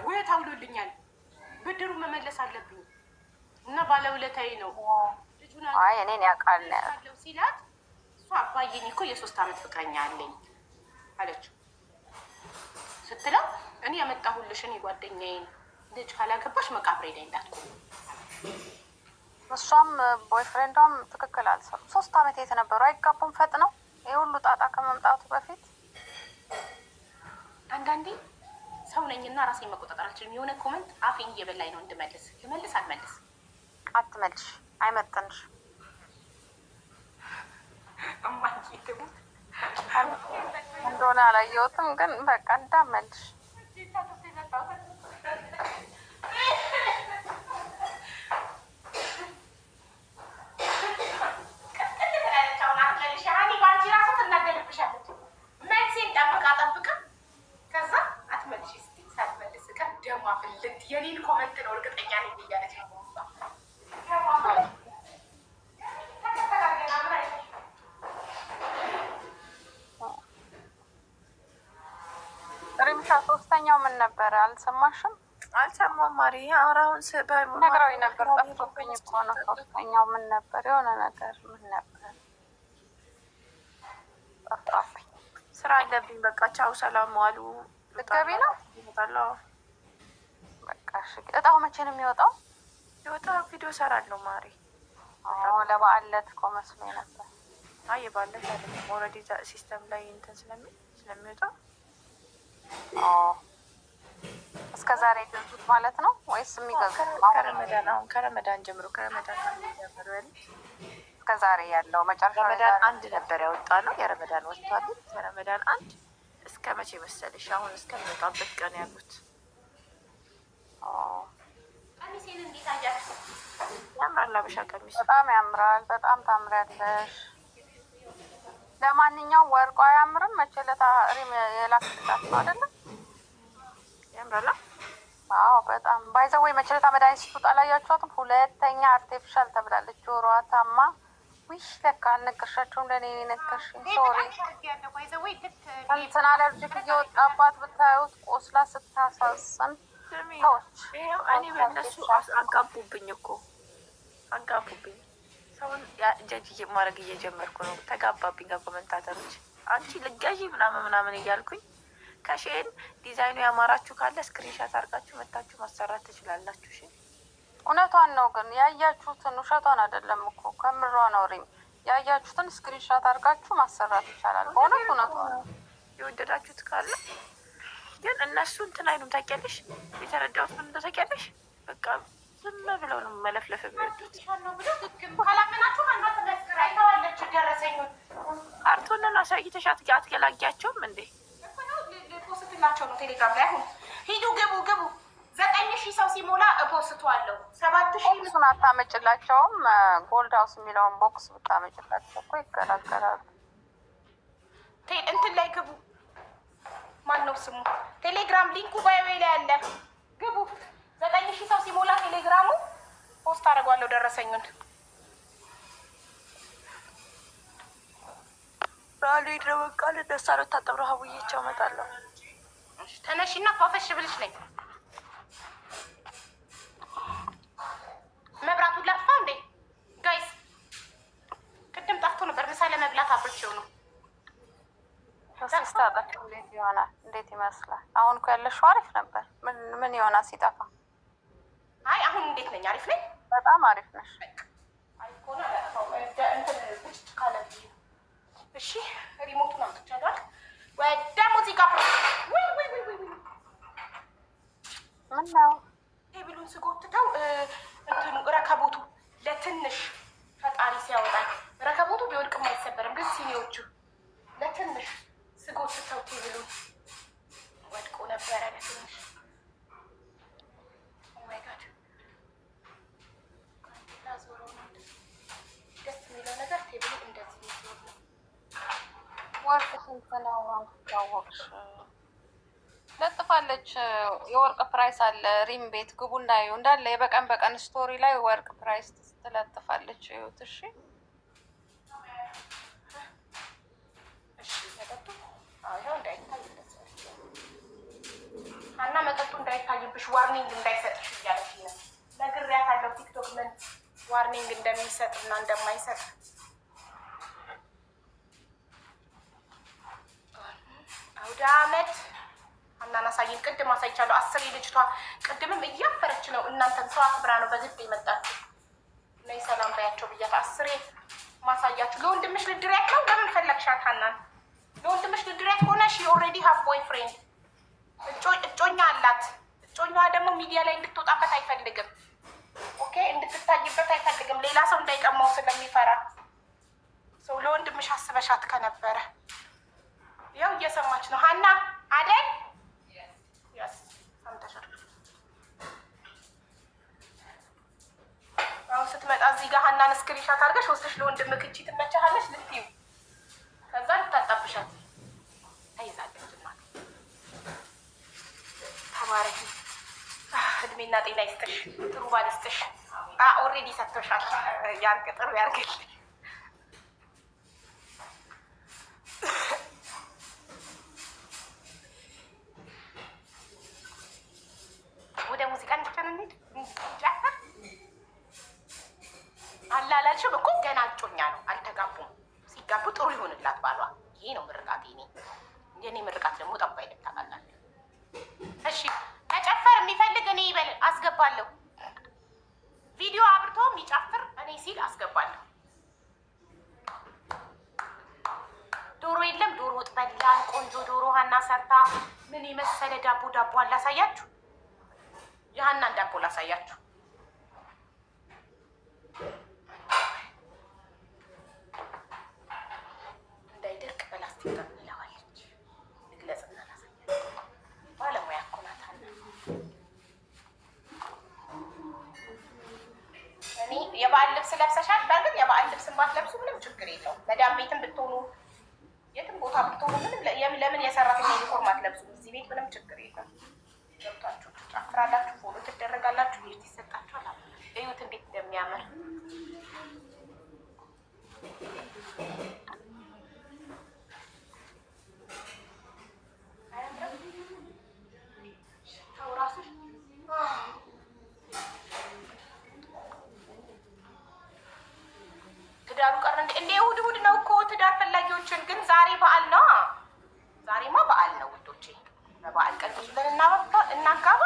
ውለታ ውሎልኛል፣ ብድሩ መመለስ አለብኝ እና ባለውለታዬ ነው ልጁን እኔን ያውቃል ነው ያለው ሲላት፣ እሷ አባዬን እኮ የ3 ዓመት ፍቅረኛ አለኝ አለችው። ስትለው እኔ ያመጣሁልሽን የጓደኛዬን ልጅ ካላገባሽ መቃብሬ ላይ እንዳትቆም። እሷም ቦይፍሬንዷም ትክክል አልሰሩ። 3 ዓመት የተነበሩ አይጋቡም ፈጥነው ይህ ሁሉ ጣጣ ከመምጣቱ በፊት። አንዳንዴ ሰው ነኝና ራሴን መቆጣጠር አልችልም። የሆነ ኮመንት አፌን እየበላኝ ነው እንድመልስ። ልመልስ አልመልስ። አትመልሽ፣ አይመጥንሽ። እንደሆነ አላየሁትም፣ ግን በቃ እንዳመልሽ የኔን ኮመንት ነው እርግጠኛ ነኝ እያለች ሪምሻ። 3ኛው ምን ነበረ? አልሰማሽም? አልሰማም ማሪ። አሁን ነግረውኝ ነበር፣ ጠፍቶብኝ እኮ ነው። 3ኛው ምን ነበር? የሆነ ነገር ምን ነበር? ጠፋብኝ። ስራ አለብኝ። በቃ ቻው፣ ሰላም ዋሉ። ልትገቢ ነው? በቃ እሺ። እጣው መቼ ነው የሚወጣው? ሲወጣ ቪዲዮ ሰራለሁ ማሪ። ለበዓል ዕለት እኮ መስሎኝ ነበር። አይ ባለት አይደለም፣ ኦልሬዲ ሲስተም ላይ እንትን ስለሚወጣ እስከ ዛሬ ገዙት ማለት ነው ወይስ የሚገዙት? ከረመዳን ጀምሮ ከረመዳን ጀምሮ ያለ እስከ ዛሬ ያለው መጨረሻ ረመዳን 1 ነበር ያወጣ ነው። የረመዳን ወጥቷል። የረመዳን 1 እስከ መቼ መሰለሽ? አሁን እስከሚወጣበት ቀን ያሉት። ያምራል። አበሻ ቀሚስ በጣም ያምራል። በጣም ታምሪያለሽ። ለማንኛውም ወርቋ አያምርም? መቼ ለታ ሪም የላክላት ነው አይደለም? ያምራል። አዎ በጣም ባይዘው። መቼ ለታ መድኃኒት ስትወጣ አላያችኋትም? 2ኛ አርቴፊሻል ተብላለች። ጆሮዋ ታማ ዊሽ ለካ አልነገርሻቸውም። ለእኔ ነገርሽኝ። ሶሪ። እንትን አለርጂክ እየወጣባት ብታዩት ቆስላ ስታሳዝን። እኔ በእነሱ አጋቡብኝ እኮ አጋቡብኝ። ሰውን ጀጅ ማድረግ እየጀመርኩ ነው። ተጋባብኝ ከኮመንታተሮች። አንቺ ልገዢ ምናምን እያልኩኝ ከሼን ዲዛይኑ ያማራችሁ ካለ ስክሪንሻት አድርጋችሁ መታችሁ ማሰራት ትችላላችሁ። እሺ እውነቷን ነው። ግን ያያችሁትን ውሸቷን አይደለም እኮ ከምሯ ነው። ሪም ያያችሁትን ስክሪንሻት አድርጋችሁ ማሰራት ይቻላል። በእውነት እውነቷን ነው። የወደዳችሁት ካለ ግን እነሱ እንትን አይሉም። ታውቂያለሽ፣ የተረዳሁት ምን እንደው ታውቂያለሽ፣ በቃ ዝም ብለው ነው መለፍለፍ የሚወዱት። ካርቶንን አሳይተሻት አትገላጊያቸውም እንዴ? ፖስትላቸው ነው ቴሌግራም ላይ። አሁን ሂዱ ግቡ 9,000 ሰው ሲሞላ እፖስተዋለሁ። 7,000 እሱን አታመጭላቸውም? ጎልድ ሀውስ የሚለውን ቦክስ ብታመጭላቸው እኮ ይገላገላሉ። እንትን ላይ ግቡ። ማን ነው ስሙ? ቴሌግራም ሊንኩ ባዮ ላይ አለ። ግቡ። 9,000 ሰው ሲሞላ ቴሌግራሙ ፖስት አደርገዋለሁ ደረሰኙን። ራሊድ ነው በቃ ልነሳ ነው። ታጠብረ ሀቡዬቸው እመጣለሁ። ተነሽና ፏፈሽ ብልሽ ነኝ። መብራቱን ላጥፋ እንዴ ጋይስ? ቅድም ጠፍቶ ነበር። ምሳ ለመብላት አብርቼው ነው። ሲስታጠፍ እንዴት ይሆናል? እንዴት ይመስላል? አሁን እኮ ያለሽው አሪፍ ነበር። ምን ይሆናል ሲጠፋ? አይ አሁን እንዴት ነኝ? አሪፍ ነኝ። በጣም አሪፍ ነሽ። እሺ ሪሞቱን አምጥቻለሁ። ወደ ሙዚቃ ምን ነው ቴብሉን ስጎትተው እንትኑ ረከቦቱ ለትንሽ ፈጣሪ ሲያወጣል ረከቦቱ ቢወድቅም አይሰበርም፣ ግን ሲኒዎቹ ለትንሽ ስጎትተው ቴብሉን ወድቆ ነበረ ለትንሽ። ኦማይ ጋድ ደስ የሚለው ነገር ቴብሉ እንደዚህ ነው። ወርቅ ስንት ነው? ታወቅሽ ለጥፋለች። የወርቅ ፕራይስ አለ ሪም ቤት ግቡ እንዳዩ እንዳለ የበቀን በቀን ስቶሪ ላይ ወርቅ ፕራይስ ትለጥፋለች። ይኸውት እሺ መጠጡ ይኸው እንዳይታይ እና መጠጡ እንዳይታይብሽ ዋርኒንግ እንዳይሰጥሽ እያለች ነው። ነግሬያታለሁ ቲክቶክ ምን ዋርኒንግ እንደሚሰጥ እና እንደማይሰጥ። አውደ ዓመት አናን አሳይን። ቅድም አሳይቻለሁ። 10 ልጅቷ ቅድምም እያፈረች ነው። እናንተን ሰው አክብራ ነው በግድ የመጣችሁ። ነይ ሰላም ባያቸው ብያት 10 ማሳያችሁ። ለወንድምሽ ልድሪያት ነው። ለምን ፈለግሻት ሀናን? ለወንድምሽ ልድሪያት ከሆነ ሺ ኦልሬዲ ሃቭ ቦይ ፍሬንድ እጮኛ አላት። እጮኛዋ ደግሞ ሚዲያ ላይ እንድትወጣበት አይፈልግም። ኦኬ እንድትታይበት አይፈልግም። ሌላ ሰው እንዳይቀማው ስለሚፈራ ሰው ለወንድምሽ አስበሻት ከነበረ ያው እየሰማች ነው ሀና አይደል? ያስ ሰምተሻል። አሁን ስትመጣ እዚህ ጋር ሀናን ስክሪንሻት አድርገሽ ወስደሽ ለወንድምህ ክቺ ትመቻለሽ ልትዩ ከዛ ልታጣብሻት ተይዛለች። እናት ተባረኪ፣ እድሜና ጤና ይስጥሽ፣ ጥሩ ባል ይስጥሽ። ኦልሬዲ ሰጥቶሻል። ያርግ ጥሩ ያርግል። ወደ ሙዚቃ እንድትሆን እንሂድ። ጃፈር አላላልሽም እኮ ገና እጮኛ ነው፣ አልተጋቡም። ሲጋቡ ጥሩ ይሆንላት ባሏ። ይሄ ነው ምርቃት። የኔ ምርቃት ደግሞ ጠባ ይደብታቃላል። እሺ መጨፈር የሚፈልግ እኔ ይበል አስገባለሁ። ቪዲዮ አብርቶ የሚጨፍር እኔ ሲል አስገባለሁ። ዶሮ የለም ዶሮ ወጥ በላን። ቆንጆ ዶሮ ሀና ሰርታ ምን የመሰለ ዳቦ አላሳያችሁ። የሀናን ዳቦ ላሳያችሁ። እንዳይደርቅ በላስቲክ ጠቅልለዋለች። ልግለጽና ላሳያችሁ። ባለሙያ እኮ ናት ሀና። እኔ የበዓል ልብስ ለብሰሻል። በእርግጥ የበዓል ልብስን ባትለብሱ ምንም ችግር የለውም። መዳም ቤትም ብትሆኑ የትም ቦታ ብትሆኑ ምንም ለምን የሰራተኛ ዩኒፎርም አትለብሱም? እዚህ ቤት ምንም ችግር የለም። ገብታችሁ ትጨፍራላችሁ፣ ፎሎ ትደረጋላችሁ፣ ቤት ይሰጣችኋል። እዩት እንዴት እንደሚያምር። ራሱ ትዳሩ ቀረ እንዴ? እሑድ ነው እኮ ትዳር ፈላጊዎችን። ግን ዛሬ በዓል ነው። ዛሬማ በዓል ነው ውዶቼ። በበዓል ቀን ብዙ ብለን እናጋባ።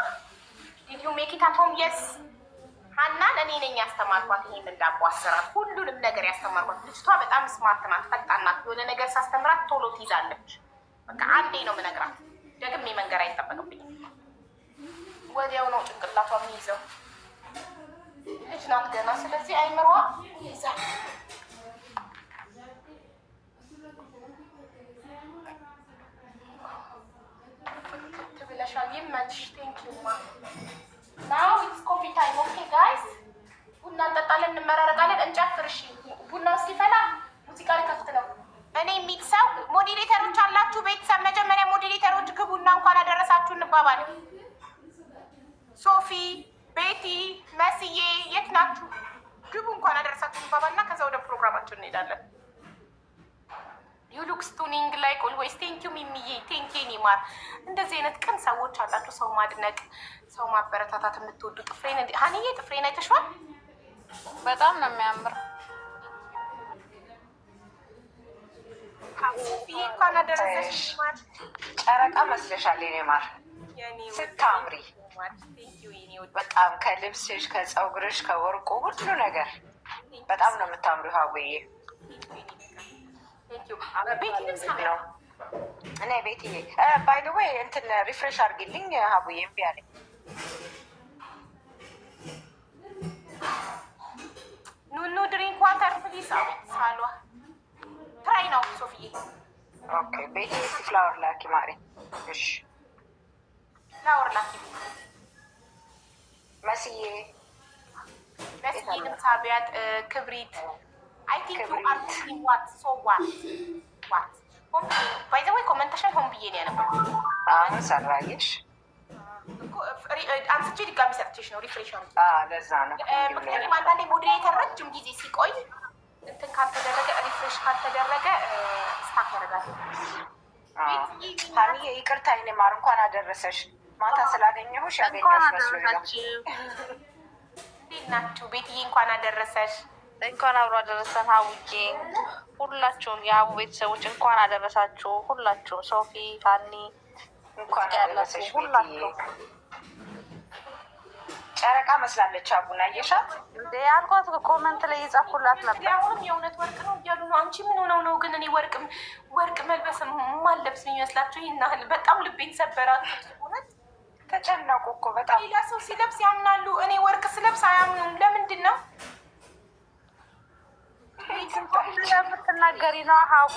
ዲድ ዩ ሜክ ኢት አት ሆም? የስ ሀናን እኔ ነኝ ያስተማርኳት። ይሄንን ዳቦ አሰራር ሁሉንም ነገር ያስተማርኳት። ልጅቷ በጣም ስማርት ናት፣ ፈጣን ናት። የሆነ ነገር ሳስተምራት ቶሎ ትይዛለች። በቃ አንዴ ነው የምነግራት፣ ደግሜ መንገር አይጠበቅብኝም። ወዲያው ነው ጭንቅላቷ የሚይዘው። ልጅ ናት ገና፣ ስለዚህ አይምሯ ይይዛል። ትብለሻል። ይመችሽ። ቴንኪዩ ማ ናው ኢትስ ኮፊ ታይም። ኦኬ ጋይስ ቡና እንጠጣለን፣ እንመራረቃለን፣ እንጨፍር። እሺ ቡናው እስኪፈላ ሙዚቃ ልከፍት ነው። እኔ የሚክሰው ሞዴሬተሮች አላችሁ ቤተሰብ? መጀመሪያ ሞዴሬተሮች ግቡና እንኳን አደረሳችሁ እንባባል። ሶፊ፣ ቤቲ፣ መስዬ የት ናችሁ? ግቡ እንኳን አደረሳችሁ እንባባልና ከዛ ወደ ፕሮግራማችን እንሄዳለን። ዩ ሉክ ስቱኒንግ ላይክ ኦልዌይስ። ቴንክ ዩ ሚሚዬ፣ ቴንክ ዩ ኒማር። እንደዚህ አይነት ቀን ሰዎች አላችሁ፣ ሰው ማድነቅ፣ ሰው ማበረታታት የምትወዱ። ጥፍሬን ሀኒዬ፣ ጥፍሬን አይተሽዋል? በጣም ነው የሚያምር። እንኳን አደረሰሽ ኒማር። ጨረቃ መስለሻል የኔ ማር ስታምሪ። በጣም ከልብስሽ፣ ከፀጉርሽ፣ ከወርቁ ሁሉ ነገር በጣም ነው የምታምሪው ሀቡዬ። ነው እኔ ቤትዬ ባይ ዘ ዌይ እንትን ሪፍሬሽ አድርጊልኝ ሀቡዬ፣ እምቢ አለኝ። ኑኑ ድሪንክ ዋተር ፕሊዝ። ሳሏ ትራይ ነው ሶፊዬ። ኦኬ ቤትዬ፣ ፍላወር ላኪ ማሪ። እሺ ፍላወር ላኪ መስዬ። መስዬንም ሳቢያት ክብሪት። አይ ቲንክ ዩ አር ዋት ሶ ዋት ዋት ባይ ዘ ወይ ኮመንተሽን ሆን ብዬ ነው ያነበብኩት። አሁን ሰራይሽ አንስቼ ድጋሚ ሰጥቼሽ ነው ሪፍሬሽ ነው። ለዛ ነው። ምክንያቱም አንዳንዴ ሞዴሬተር ረጅም ጊዜ ሲቆይ እንትን ካልተደረገ ሪፍሬሽ ካልተደረገ ስታክ ያደርጋል። ሀኒዬ ይቅርታ የኔ ማር፣ እንኳን አደረሰሽ። ማታ ስላገኘሁሽ ያገኘሁሽ መስሎኝ ነው። እንዴት ናችሁ ቤትዬ? እንኳን አደረሰሽ። እንኳን አብሮ አደረሰን ሀቡዬ። ሁላችሁም የሀቡ ቤተሰቦች እንኳን አደረሳችሁ። ሁላችሁም ሶፊ፣ ሀኒ እንኳን አደረሰሽ። ሁላችሁ ጨረቃ መስላለች። አቡና አየሻት እንዴ? አልኳት ኮመንት ላይ የጻፍኩላት ነበር። አሁንም የእውነት ወርቅ ነው እያሉ ነው። አንቺ ምን ሆነው ነው ግን? እኔ ወርቅ መልበስ ማለብስ የሚመስላችሁ? ይናህል በጣም ልቤን ሰበራት። እውነት ተጨነቁ እኮ በጣም። ሌላ ሰው ሲለብስ ያምናሉ፣ እኔ ወርቅ ስለብስ አያምኑም። ለምንድን ነው የምትናገሪ ነው ሀቡ?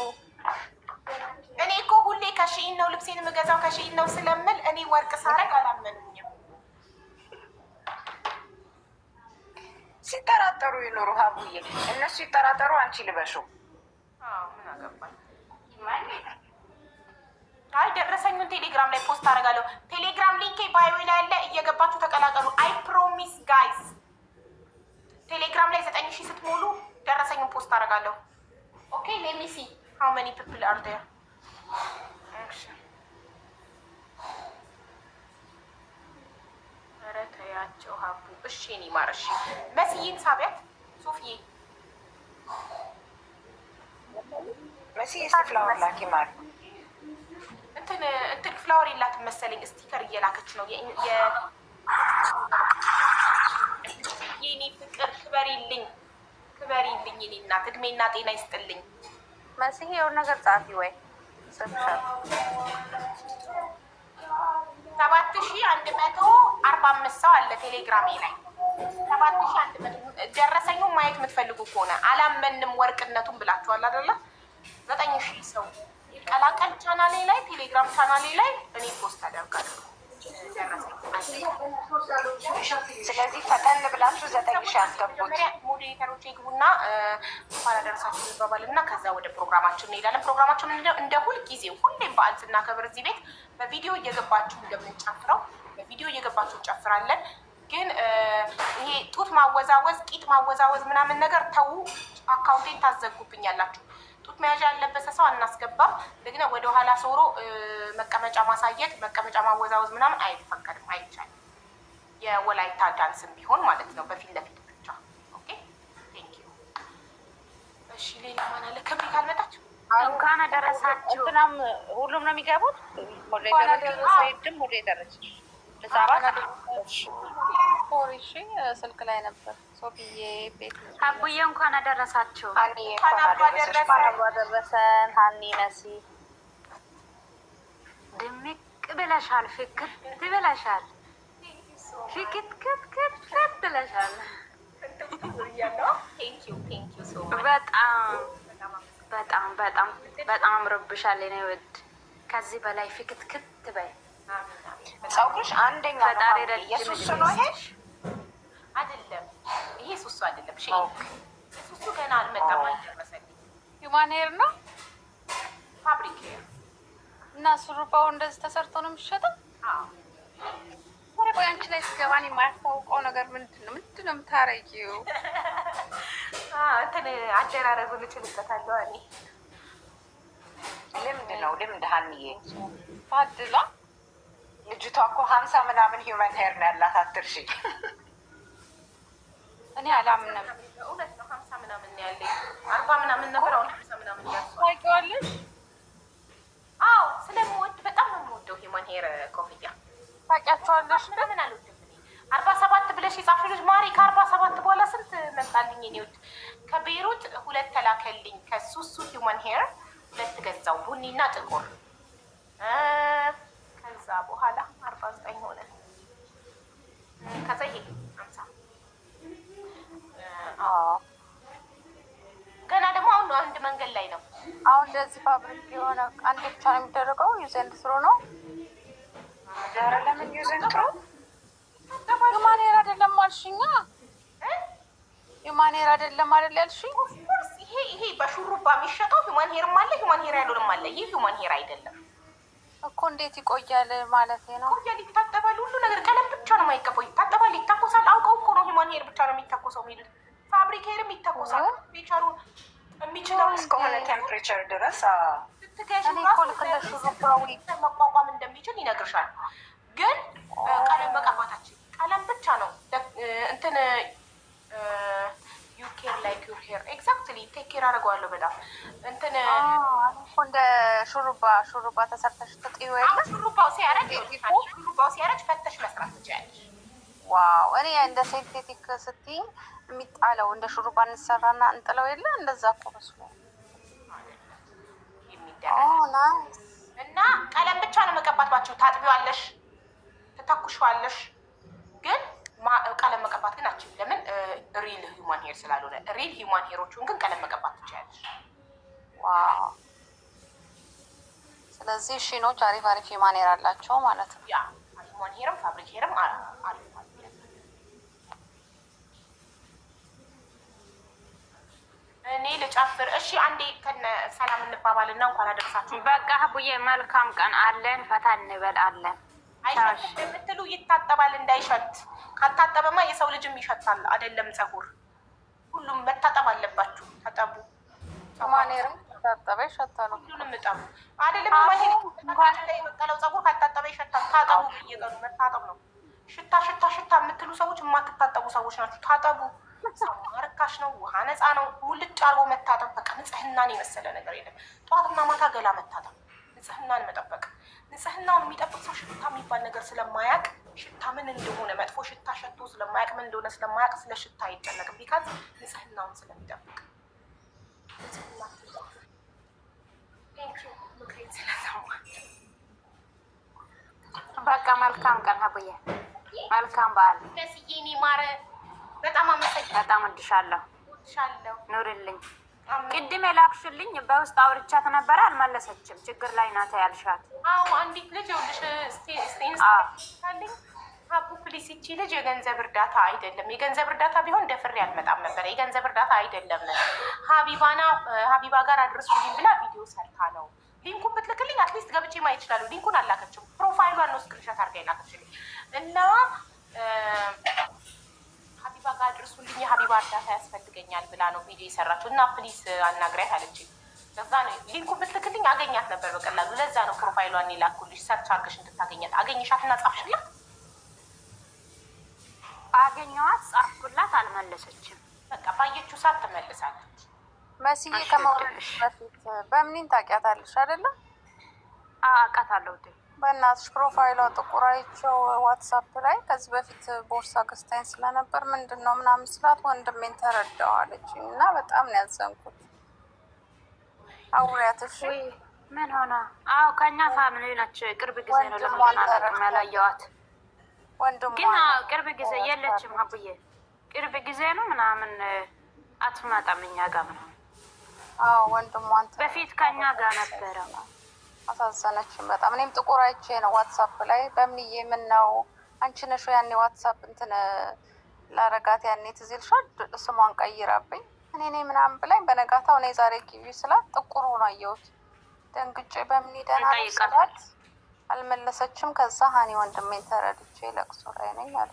እኔ እኮ ሁሌ ከሺኢን ነው ልብሴን የምገዛው፣ ከሺኢን ነው ስለምል እኔ ወርቅ ሳረግ አላመኑኝም። ሲጠራጠሩ ይኖሩ ሀቡዬ፣ እነሱ ይጠራጠሩ፣ አንቺ ልበሹ። ምን አገባኝ? አይ ደረሰኙን ቴሌግራም ላይ ፖስት አደርጋለሁ። ቴሌግራም ሊንኬ ባዮ ላይ ያለ፣ እየገባችሁ ተቀላቀሉ። አይ ፕሮሚስ ጋይስ፣ ቴሌግራም ላይ 9000 ስትሞሉ ደረሰኙን ፖስት አደርጋለሁ። ኦኬ ሌት ሚ ሲ ሃው መኒ ፒፕል አር ዴር። ኧረ ተያቸው ሀቡ። እሺ እኔ ማረሽ መስዬን ሳቢያት ሶፊዬ መስዬ ፍላወር ላኪ ማር። እንትን ፍላወር የላትም መሰለኝ፣ ስቲከር እየላከች ነው። የኔ ፍቅር ክበሪልኝ፣ ክበሪልኝ የኔ እናት፣ እድሜና ጤና ይስጥልኝ። መስዬ የሆነ ነገር ጻፊ ወይ 7145 ሰው አለ ቴሌግራሜ ላይ 7100። ደረሰኙን ማየት የምትፈልጉ ከሆነ አላመንም ወርቅነቱን ብላችኋል አይደለ? 9000 ሰው ይቀላቀል ቻናሌ ላይ፣ ቴሌግራም ቻናሌ ላይ እኔ ፖስት አደርጋለሁ። ስለዚህ ፈጠን ብላችሁ 9000 አስገቡት። ሞዴሬተሮች ይግቡና እንኳን አደረሳችሁ ይባባል እና ከዛ ወደ ፕሮግራማችን እንሄዳለን። ፕሮግራማችን እንደ ሁልጊዜው ሁሌም በዓል ስናከብር እዚህ ቤት በቪዲዮ እየገባችሁ እንደምንጨፍረው በቪዲዮ እየገባችሁ እንጨፍራለን። ግን ይሄ ጡት ማወዛወዝ፣ ቂጥ ማወዛወዝ ምናምን ነገር ተዉ። አካውንቴን ታዘጉብኛላችሁ። ጡት መያዣ ያለበሰ ሰው አናስገባም። እንደገና ወደ ኋላ ሶሮ መቀመጫ ማሳየት፣ መቀመጫ ማወዛወዝ ምናምን አይፈቀድም፣ አይቻልም። የወላይታ ዳንስም ቢሆን ማለት ነው፣ በፊት ለፊት ብቻ። ኦኬ ቴንክ ዩ። እሺ ሌላ ማን አለ? ክብሪት አልመጣች። እንኳን አደረሳችሁ። እንትናም ሁሉም ነው የሚገቡት። ሞዴሬተሮች ሞዴሬተሮች ፖሪሺ ስልክ ላይ ነበር። ሶፊዬ ቤት አቡዬ እንኳን አደረሳችሁ። እንኳን አደረሰን። ሀኒ መሲ ድምቅ ብለሻል፣ ፍክት ብለሻል፣ ፍክት ብለሻል። በጣም አምሮብሻል የኔ ውድ። ከዚህ በላይ ፍክት በይ። ፀጉርሽ አንደኛ ፈጣሪ የሱሱ ነው። ይሄ አይደለም፣ ይሄ ሱሱ አይደለም። ሱሱ ገና አልመጣም፣ አልደረሰልኝም። ሂውማን ሄር ነው፣ ፋብሪክ ሄር እና ሱሩባው እንደዚህ ተሰርቶ ነው የሚሸጠው። ቆይ አንቺ ላይ ስገባን የማያስታውቀው ነገር ምንድን ነው የምታረጊው? እንትን አደራረጉን እችልበታለሁ እኔ። ልምድ ነው ልምድ። ሀንዬ ታድላ ልጅቷ እኮ 50 ምናምን ሂውመን ሄር ነው ያላት። አትርሺ። እኔ አላምንም። እውነት ነው 50 ምናምን ነው ያለኝ። 40 ምናምን ነበር፣ አሁን 50 ምናምን ያለው ታውቂዋለሽ? አዎ ስለምወድ በጣም ነው የምወደው ሂውመን ሄር ኮፍያ። ታውቂያቸዋለሽ? ምን አልወድም እኔ 47 ብለሽ የጻፍሽ ልጅ ማሪ ከ47 በኋላ ስንት መጣልኝ? እኔ ወድ ከቤይሩት 2 ተላከልኝ። ከሱሱ ሂውመን ሄር 2 ገዛው፣ ቡኒና ጥቁር። ከዛ በኋላ 49 ሆነ። ከዛ ይሄ 50 ገና ደግሞ አሁን አንድ መንገድ ላይ ነው። አሁን እንደዚህ ፋብሪክ የሆነ አንድ ብቻ ነው የሚደረገው። ዩዘንድ ስሩ ነው። ኧረ ለምን ዩዘንድ ስሩ? ሂውማን ሄር አይደለም አልሽኛ? ሂውማን ሄር አይደለም አይደል ያልሽኝ? ኦፍኮርስ ይሄ በሹሩባ የሚሸጠው ሂውማን ሄርም አለ፣ ሂውማን ሄር ያለውም አለ። ይህ ሂውማን ሄር አይደለም እኮ። እንዴት ይቆያል ማለት ነው? ቆያል፣ ይታጠባል፣ ሁሉ ነገር። ቀለም ብቻ ነው የማይቀባው። ይታጠባል፣ ይታኮሳል። አውቀው እኮ ነው ሂውማን ሄር ብቻ ነው የሚታኮሰው የሚሉት። ፋብሪክ ሄርም ይታኮሳል። ቴምፕሬቸሩ የሚችለው እስከሆነ ቴምፕሬቸር ድረስ ስትገዢ መቋቋም እንደሚችል ይነግርሻል። ግን ቀለም መቀባታችን ቀለም ብቻ ነው እንትን ዩኬር ላይክ ዩር ሄር ኤግዛክትሊ ቴክ ኬር አደርገዋለሁ በጣም እንትን እንደ ሹሩባ ተሰርተሽ ትጥዩ የለ? ሹሩባው ሲያረጅ ፈተሽ መስራት ትችያለሽ። ዋው! እኔ እንደ ሴንቴቲክ ስትይኝ የሚጣለው እንደ ሹሩባ እንሰራና እንጥለው የለ? እንደዛ እኮ መስሎ እና ቀለም ብቻ ነው መቀባትባቸው። ታጥቢዋለሽ፣ ትተኩሽዋለሽ። ግን ቀለም መቀባት ግን አችልም። ለምን? ሪል ሂውማን ሄር ስላልሆነ። ሪል ሂውማን ሄሮቹን ግን ቀለም መቀባት ትችያለሽ። ዋው! ስለዚህ ሺኖች አሪፍ ሂውማን ሄር አላቸው ማለት ነው። ያ ሂውማን ሄርም ፋብሪክ ሄርም አሉ። እኔ ልጨፍር። እሺ አንዴ ከነ ሰላም እንባባልና እንኳን አደረሳችሁ። በቃ ሀቡዬ መልካም ቀን አለን። ፈታ እንበል አለን። አይሸት የምትሉ ይታጠባል እንዳይሸት። ካልታጠበማ የሰው ልጅም ይሸታል አይደለም ፀጉር። ሁሉም መታጠብ አለባችሁ። ታጠቡ። ማኔርም ታጠበ ይሸታል። ሁሉንም እጠቡ አይደለም ማኔር እንኳን ላይ የበቀለው ፀጉር ካልታጠበ ይሸታል። ታጠቡ። በየቀኑ መታጠብ ነው። ሽታ የምትሉ ሰዎች የማትታጠቡ ሰዎች ናችሁ። ታጠቡ። ርካሽ ነው። ውሃ ነፃ ነው። ሙልጭ አርጎ መታጠብ። በቃ ንጽህናን የመሰለ ነገር የለም። ጠዋትና ማታ ገላ መታጠብ፣ ንጽህናን መጠበቅ። ንጽህናውን የሚጠብቅ ሰው ሽታ የሚባል ነገር ስለማያውቅ፣ ሽታ ምን እንደሆነ መጥፎ ሽታ ሸቶ ስለማያውቅ፣ ምን እንደሆነ ስለማያውቅ ስለ ሽታ አይጨነቅም። ቢካዝ ንጽህናውን ስለሚጠብቅ። በቃ መልካም ቀን ሀቡዬ፣ መልካም በዓል። ደስዬ ማረ በጣም አመሰግናለሁ። በጣም እወድሻለሁ። ኑርልኝ። ቅድም የላክሽልኝ በውስጥ አውርቻት ነበረ፣ አልመለሰችም። ችግር ላይ ናት ያልሻት። አዎ አንዲት ልጅ ይኸውልሽ ስቴንስታልኝ ሀቡ ፕሊስ፣ ይቺ ልጅ የገንዘብ እርዳታ አይደለም። የገንዘብ እርዳታ ቢሆን ደፍሬ አልመጣም ነበረ። የገንዘብ እርዳታ አይደለም። ሀቢባ ጋር አድርሱልኝ ብላ ቪዲዮ ሰርታ ነው። ሊንኩን ብትልክልኝ አትሊስት ገብቼ ማየት ይችላሉ። ሊንኩን አላከችም። ፕሮፋይሏን ነው ስክሪንሾት አድርጋ የላከችልኝ እና ሀቢባ ጋር አድርሱልኝ የሀቢባ እርዳታ ያስፈልገኛል ብላ ነው ቪዲዮ የሰራችው እና ፕሊስ አናግሪያት አለችኝ። ለዛ ነው ሊንኩን ብትልክልኝ አገኛት ነበር በቀላሉ። ለዛ ነው ፕሮፋይሏን የላኩልሽ ሰርች አድርገሽ እንድታገኛት። አገኘሻት እና ጻፍሽላት? አገኘኋት፣ ጻፍኩላት፣ አልመለሰችም። በቃ ባየችው ሰዓት ትመልሳለች። መስዬ ከመውረድሽ በፊት በምንን ታውቂያታለሽ አይደለም? አውቃታለሁ። በእናትሽ ፕሮፋይሏ ጥቁር አይቼው ዋትሳፕ ላይ ከዚህ በፊት ቦርሳ ገዝታኝ ስለነበር ምንድን ነው ምናምን ስላት ወንድሜን ተረዳዋለች እና በጣም ነው ያዘንኩት። አውሪያትሽ ምን ሆነ? አዎ ከእኛ ፋሚሊ ነች። ቅርብ ጊዜ ነው ለምን ያላየዋት ወንድሟ ግን ቅርብ ጊዜ የለችም። ሀቡዬ ቅርብ ጊዜ ነው ምናምን አትመጣም እኛ ጋር ምናምን። አዎ ወንድሟን በፊት ከእኛ ጋር ነበረ። አሳዘነችም በጣም። እኔም ጥቁር አይቼ ነው ዋትሳፕ ላይ በምንዬ ምን ነው አንቺ ነሽ ያኔ ዋትሳፕ እንትን ላረጋት ያኔ ትዝ ይልሻል ስሟን ቀይራብኝ እኔ ምናምን ብላኝ በነጋታው እኔ ዛሬ ጊቢ ስላት ጥቁር ሆኖ አየሁት። ደንግጬ በምን ደህና ነው ስላት አልመለሰችም። ከዛ ሀኒ ወንድሜን ተረድቼ ለቅሶ ላይ ነኝ አለ።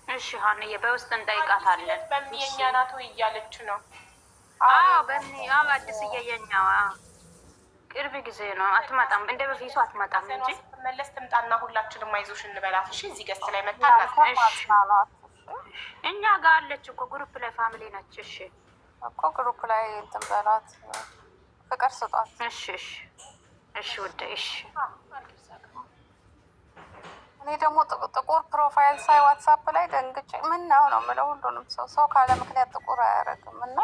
እሺ ሀኒዬ በውስጥ እንጠይቃታለን። በሚየኛ ናቶ እያለች ነው። አዎ በሚ አዲስ እየየኛዋ ጊዜ ነው አትመጣም፣ እንደ በፊቱ አትመጣም እንጂ ስትመለስ ትምጣና ሁላችንም አይዞሽ እንበላት። እሺ እዚህ ገስት ላይ መጣላት እኛ ጋር አለች እኮ ግሩፕ ላይ ፋሚሊ ነች። እሺ እኮ ግሩፕ ላይ እንትን በላት፣ ፍቅር ስጧት። እሺ እሺ እሺ ውዴ እሺ። እኔ ደግሞ ጥቁር ፕሮፋይል ሳይ ዋትሳፕ ላይ ደንግጬ ምን ነው ነው የምለው። ሁሉንም ሰው ካለ ምክንያት ጥቁር አያደርግም እና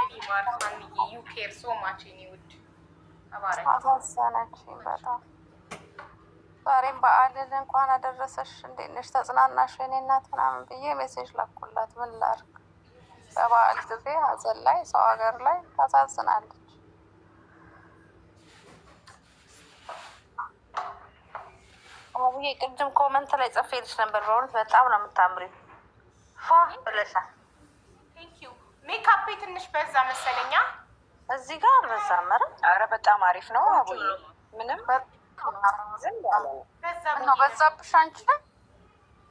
ዩኬር ሶ ማች ውድ አሳዘነችኝ በጣም። ዛሬም በዓልን እንኳን አደረሰሽ እንዴት ነሽ ተጽናናሽ የኔ እናት ምናምን ብዬ ሜሴጅ ላኩላት። ምን ላድርግ በበዓል ጊዜ ሀዘን ላይ ሰው ሀገር ላይ ታሳዝናለች። አቡዬ ቅድም ኮመንት ላይ ጽፌልሽ ነበር። በእውነት በጣም ነው የምታምሪ ፏ ብለሻል። ሜካፔ ትንሽ በዛ መሰለኛ እዚህ ጋር አልበዛም። ኧረ በጣም አሪፍ ነው አቡዬ። ምንም በዛብሽ አንቺ ላይ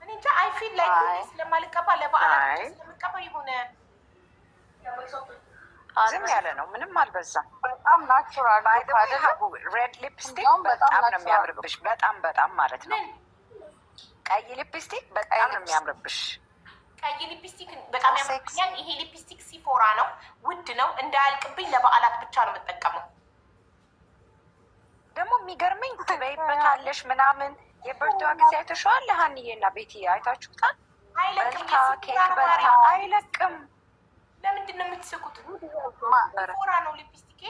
እኔ እንጃ አይፊል ላይ ስለማልቀባ ለበዓላት ስለምቀባ የሆነ ዝም ያለ ነው። ምንም አልበዛም። በጣም ናቹራል ሬድ ሊፕስቲክ በጣም ነው የሚያምርብሽ። በጣም በጣም ማለት ነው። ቀይ ሊፕስቲክ በጣም ነው የሚያምርብሽ። ቀይ ሊፕስቲክ በጣም ያምርብኛል። ይሄ ሊፕስቲክ ሲፎራ ነው፣ ውድ ነው። እንዳያልቅብኝ ለበዓላት ብቻ ነው የምጠቀመው። ደግሞ የሚገርመኝ ትበይበታለሽ ምናምን። የበርቷ ጊዜ አይተሽዋል ሀንዬ እና ቤቲ አይታችሁታል። በልታ ኬክ በልታ አይለቅም። ለምንድን ነው የምትስቁት? ፎራ ነው ሊፕስቲኬ፣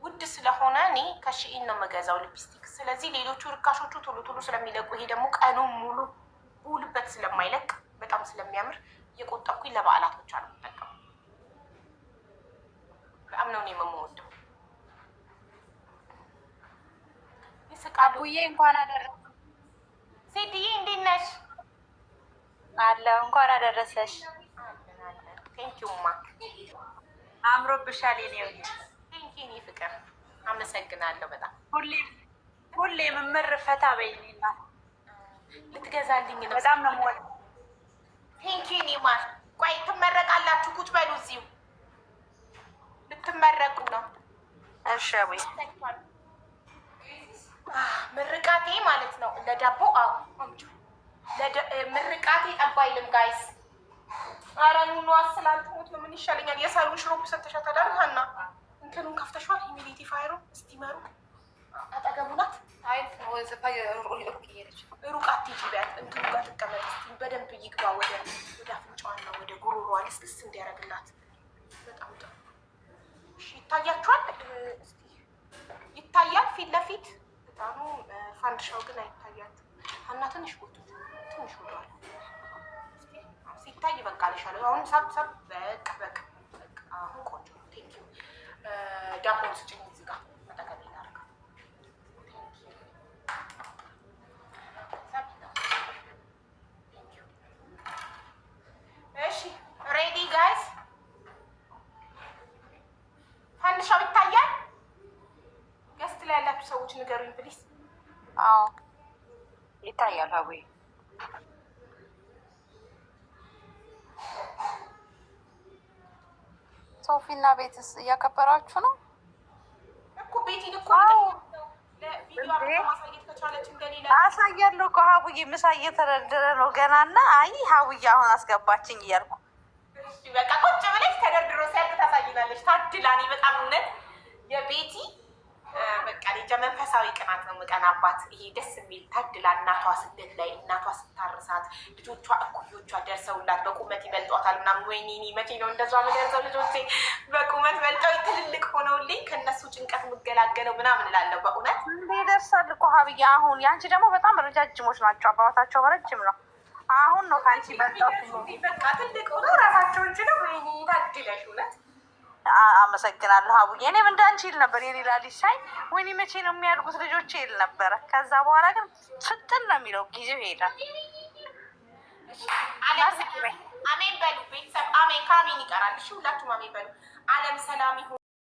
ውድ ስለሆነ እኔ ከሺኢን ነው የምገዛው ሊፕስቲክ። ስለዚህ ሌሎቹ ርካሾቹ ቶሎ ቶሎ ስለሚለቁ፣ ይሄ ደግሞ ቀኑን ሙሉ ውልበት ስለማይለቅ በጣም ስለሚያምር እየቆጠብኩኝ ለበዓላት ብቻ ነው የምጠቀመው። በጣም ነው እኔ የምወደው። ይስቃሉዬ። እንኳን አደረሰ ሴትዬ፣ እንዴት ነሽ? አለሁ። እንኳን አደረሰሽ። ቴንኪውማ። አምሮብሻል የኔ ውድ። ቴንኪው የኔ ፍቅር፣ አመሰግናለሁ በጣም። ሁሌም ምር ፈታ በይኝ እና ልትገዛልኝ ነው። በጣም ነው ሞል። ቴንኪው የኔ ማር። ቆይ ትመረቃላችሁ፣ ቁጭ በሉ እዚሁ። ልትመረቁ ነው? እሺ አቡዬ። ምርቃቴ ማለት ነው ለዳቦ። ምርቃቴ ጠባይልም ጋይስ። ኧረ ኑኑ አስላልኩት ነው። ምን ይሻለኛል? የሳሎን ሽሮፕ ሰተሻት አዳርሃና እንትኑን ከፍተሻል። ሂሚዲቲ ፋይሩ ስቲመሩ አጠገቡ ናት። ሩቅ አትሂጂ ቢያት እንትኑ ጋር ትቀመጥ። በደንብ ይግባ ወደ አፍንጫዋና ወደ ጉሮሮዋ ልስልስ እንዲያደርግላት። በጣም ጥሩ። እሺ ይታያችኋል? ይታያል ፊት ለፊት በጣም ፋንድሻው ግን አይታያችሁ። ሀና ትንሽ ቦቱ ትንሽ ወደዋል ሲታይ በቃ ልሻለሁ። አሁን ሰብ በቃ አሁን ቆንጆ ነው። ቴንኪው። ዳቦን ስጭኝ እዚህ ጋር አጠገቤ ላደርጋ። እሺ ሬዲ ጋይስ። ፋንድሻው ይታያል? ገስት ላይ ያላችሁ ሰዎች ንገሩኝ ፕሊስ። አዎ ይታያል አቡዬ። ሶፊና ቤትስ እያከበራችሁ ነው እኮ? ቤቲን እኮ አሳያለሁ እኮ ሀቡዬ። ምሳ እየተደረደረ ነው ገና እና አይ ሀቡዬ አሁን አስገባችኝ እያልኩ በቃ ቁጭ ብለሽ ተደርድሮ ሲያልቅ ታሳይናለች። ታድላኔ በጣም እውነት የቤቲ በቃ ልጅ መንፈሳዊ ቅናት ነው የምቀናባት። ይሄ ደስ የሚል ታድላ እናቷ ስደት ላይ እናቷ ስታርሳት ልጆቿ እኩዮቿ ደርሰውላት በቁመት ይበልጧታል ምናምን። ወይኔ መቼ ነው እንደዛ ምደርሰው? ልጆቼ በቁመት በልጠው ትልልቅ ሆነውልኝ ከእነሱ ጭንቀት የምገላገለው ምናምን እላለሁ። በእውነት እንዴ ደርሳል እኮ ሀብዬ። አሁን ያንቺ ደግሞ በጣም ረጃጅሞች ናቸው። አባባታቸው ረጅም ነው። አሁን ነው ከአንቺ በልጠው በቃ ትልቅ ሆነው ራሳቸውን ችለው። ወይኔ ታድለሽ እውነት። አመሰግናለሁ ሀቡዬ። እኔም እንዳንቺ ይል ነበር የሌላ ልጅ ሳይ ወይኔ መቼ ነው የሚያድጉት ልጆቼ ይል ነበረ። ከዛ በኋላ ግን ፍጥን ነው የሚለው ጊዜው ይሄዳል። አሜን በሉ ቤተሰብ፣ አሜን። ከአሜን ይቀራል። እሺ ሁላችሁም አሜን በሉ። አለም ሰላም ይሁን።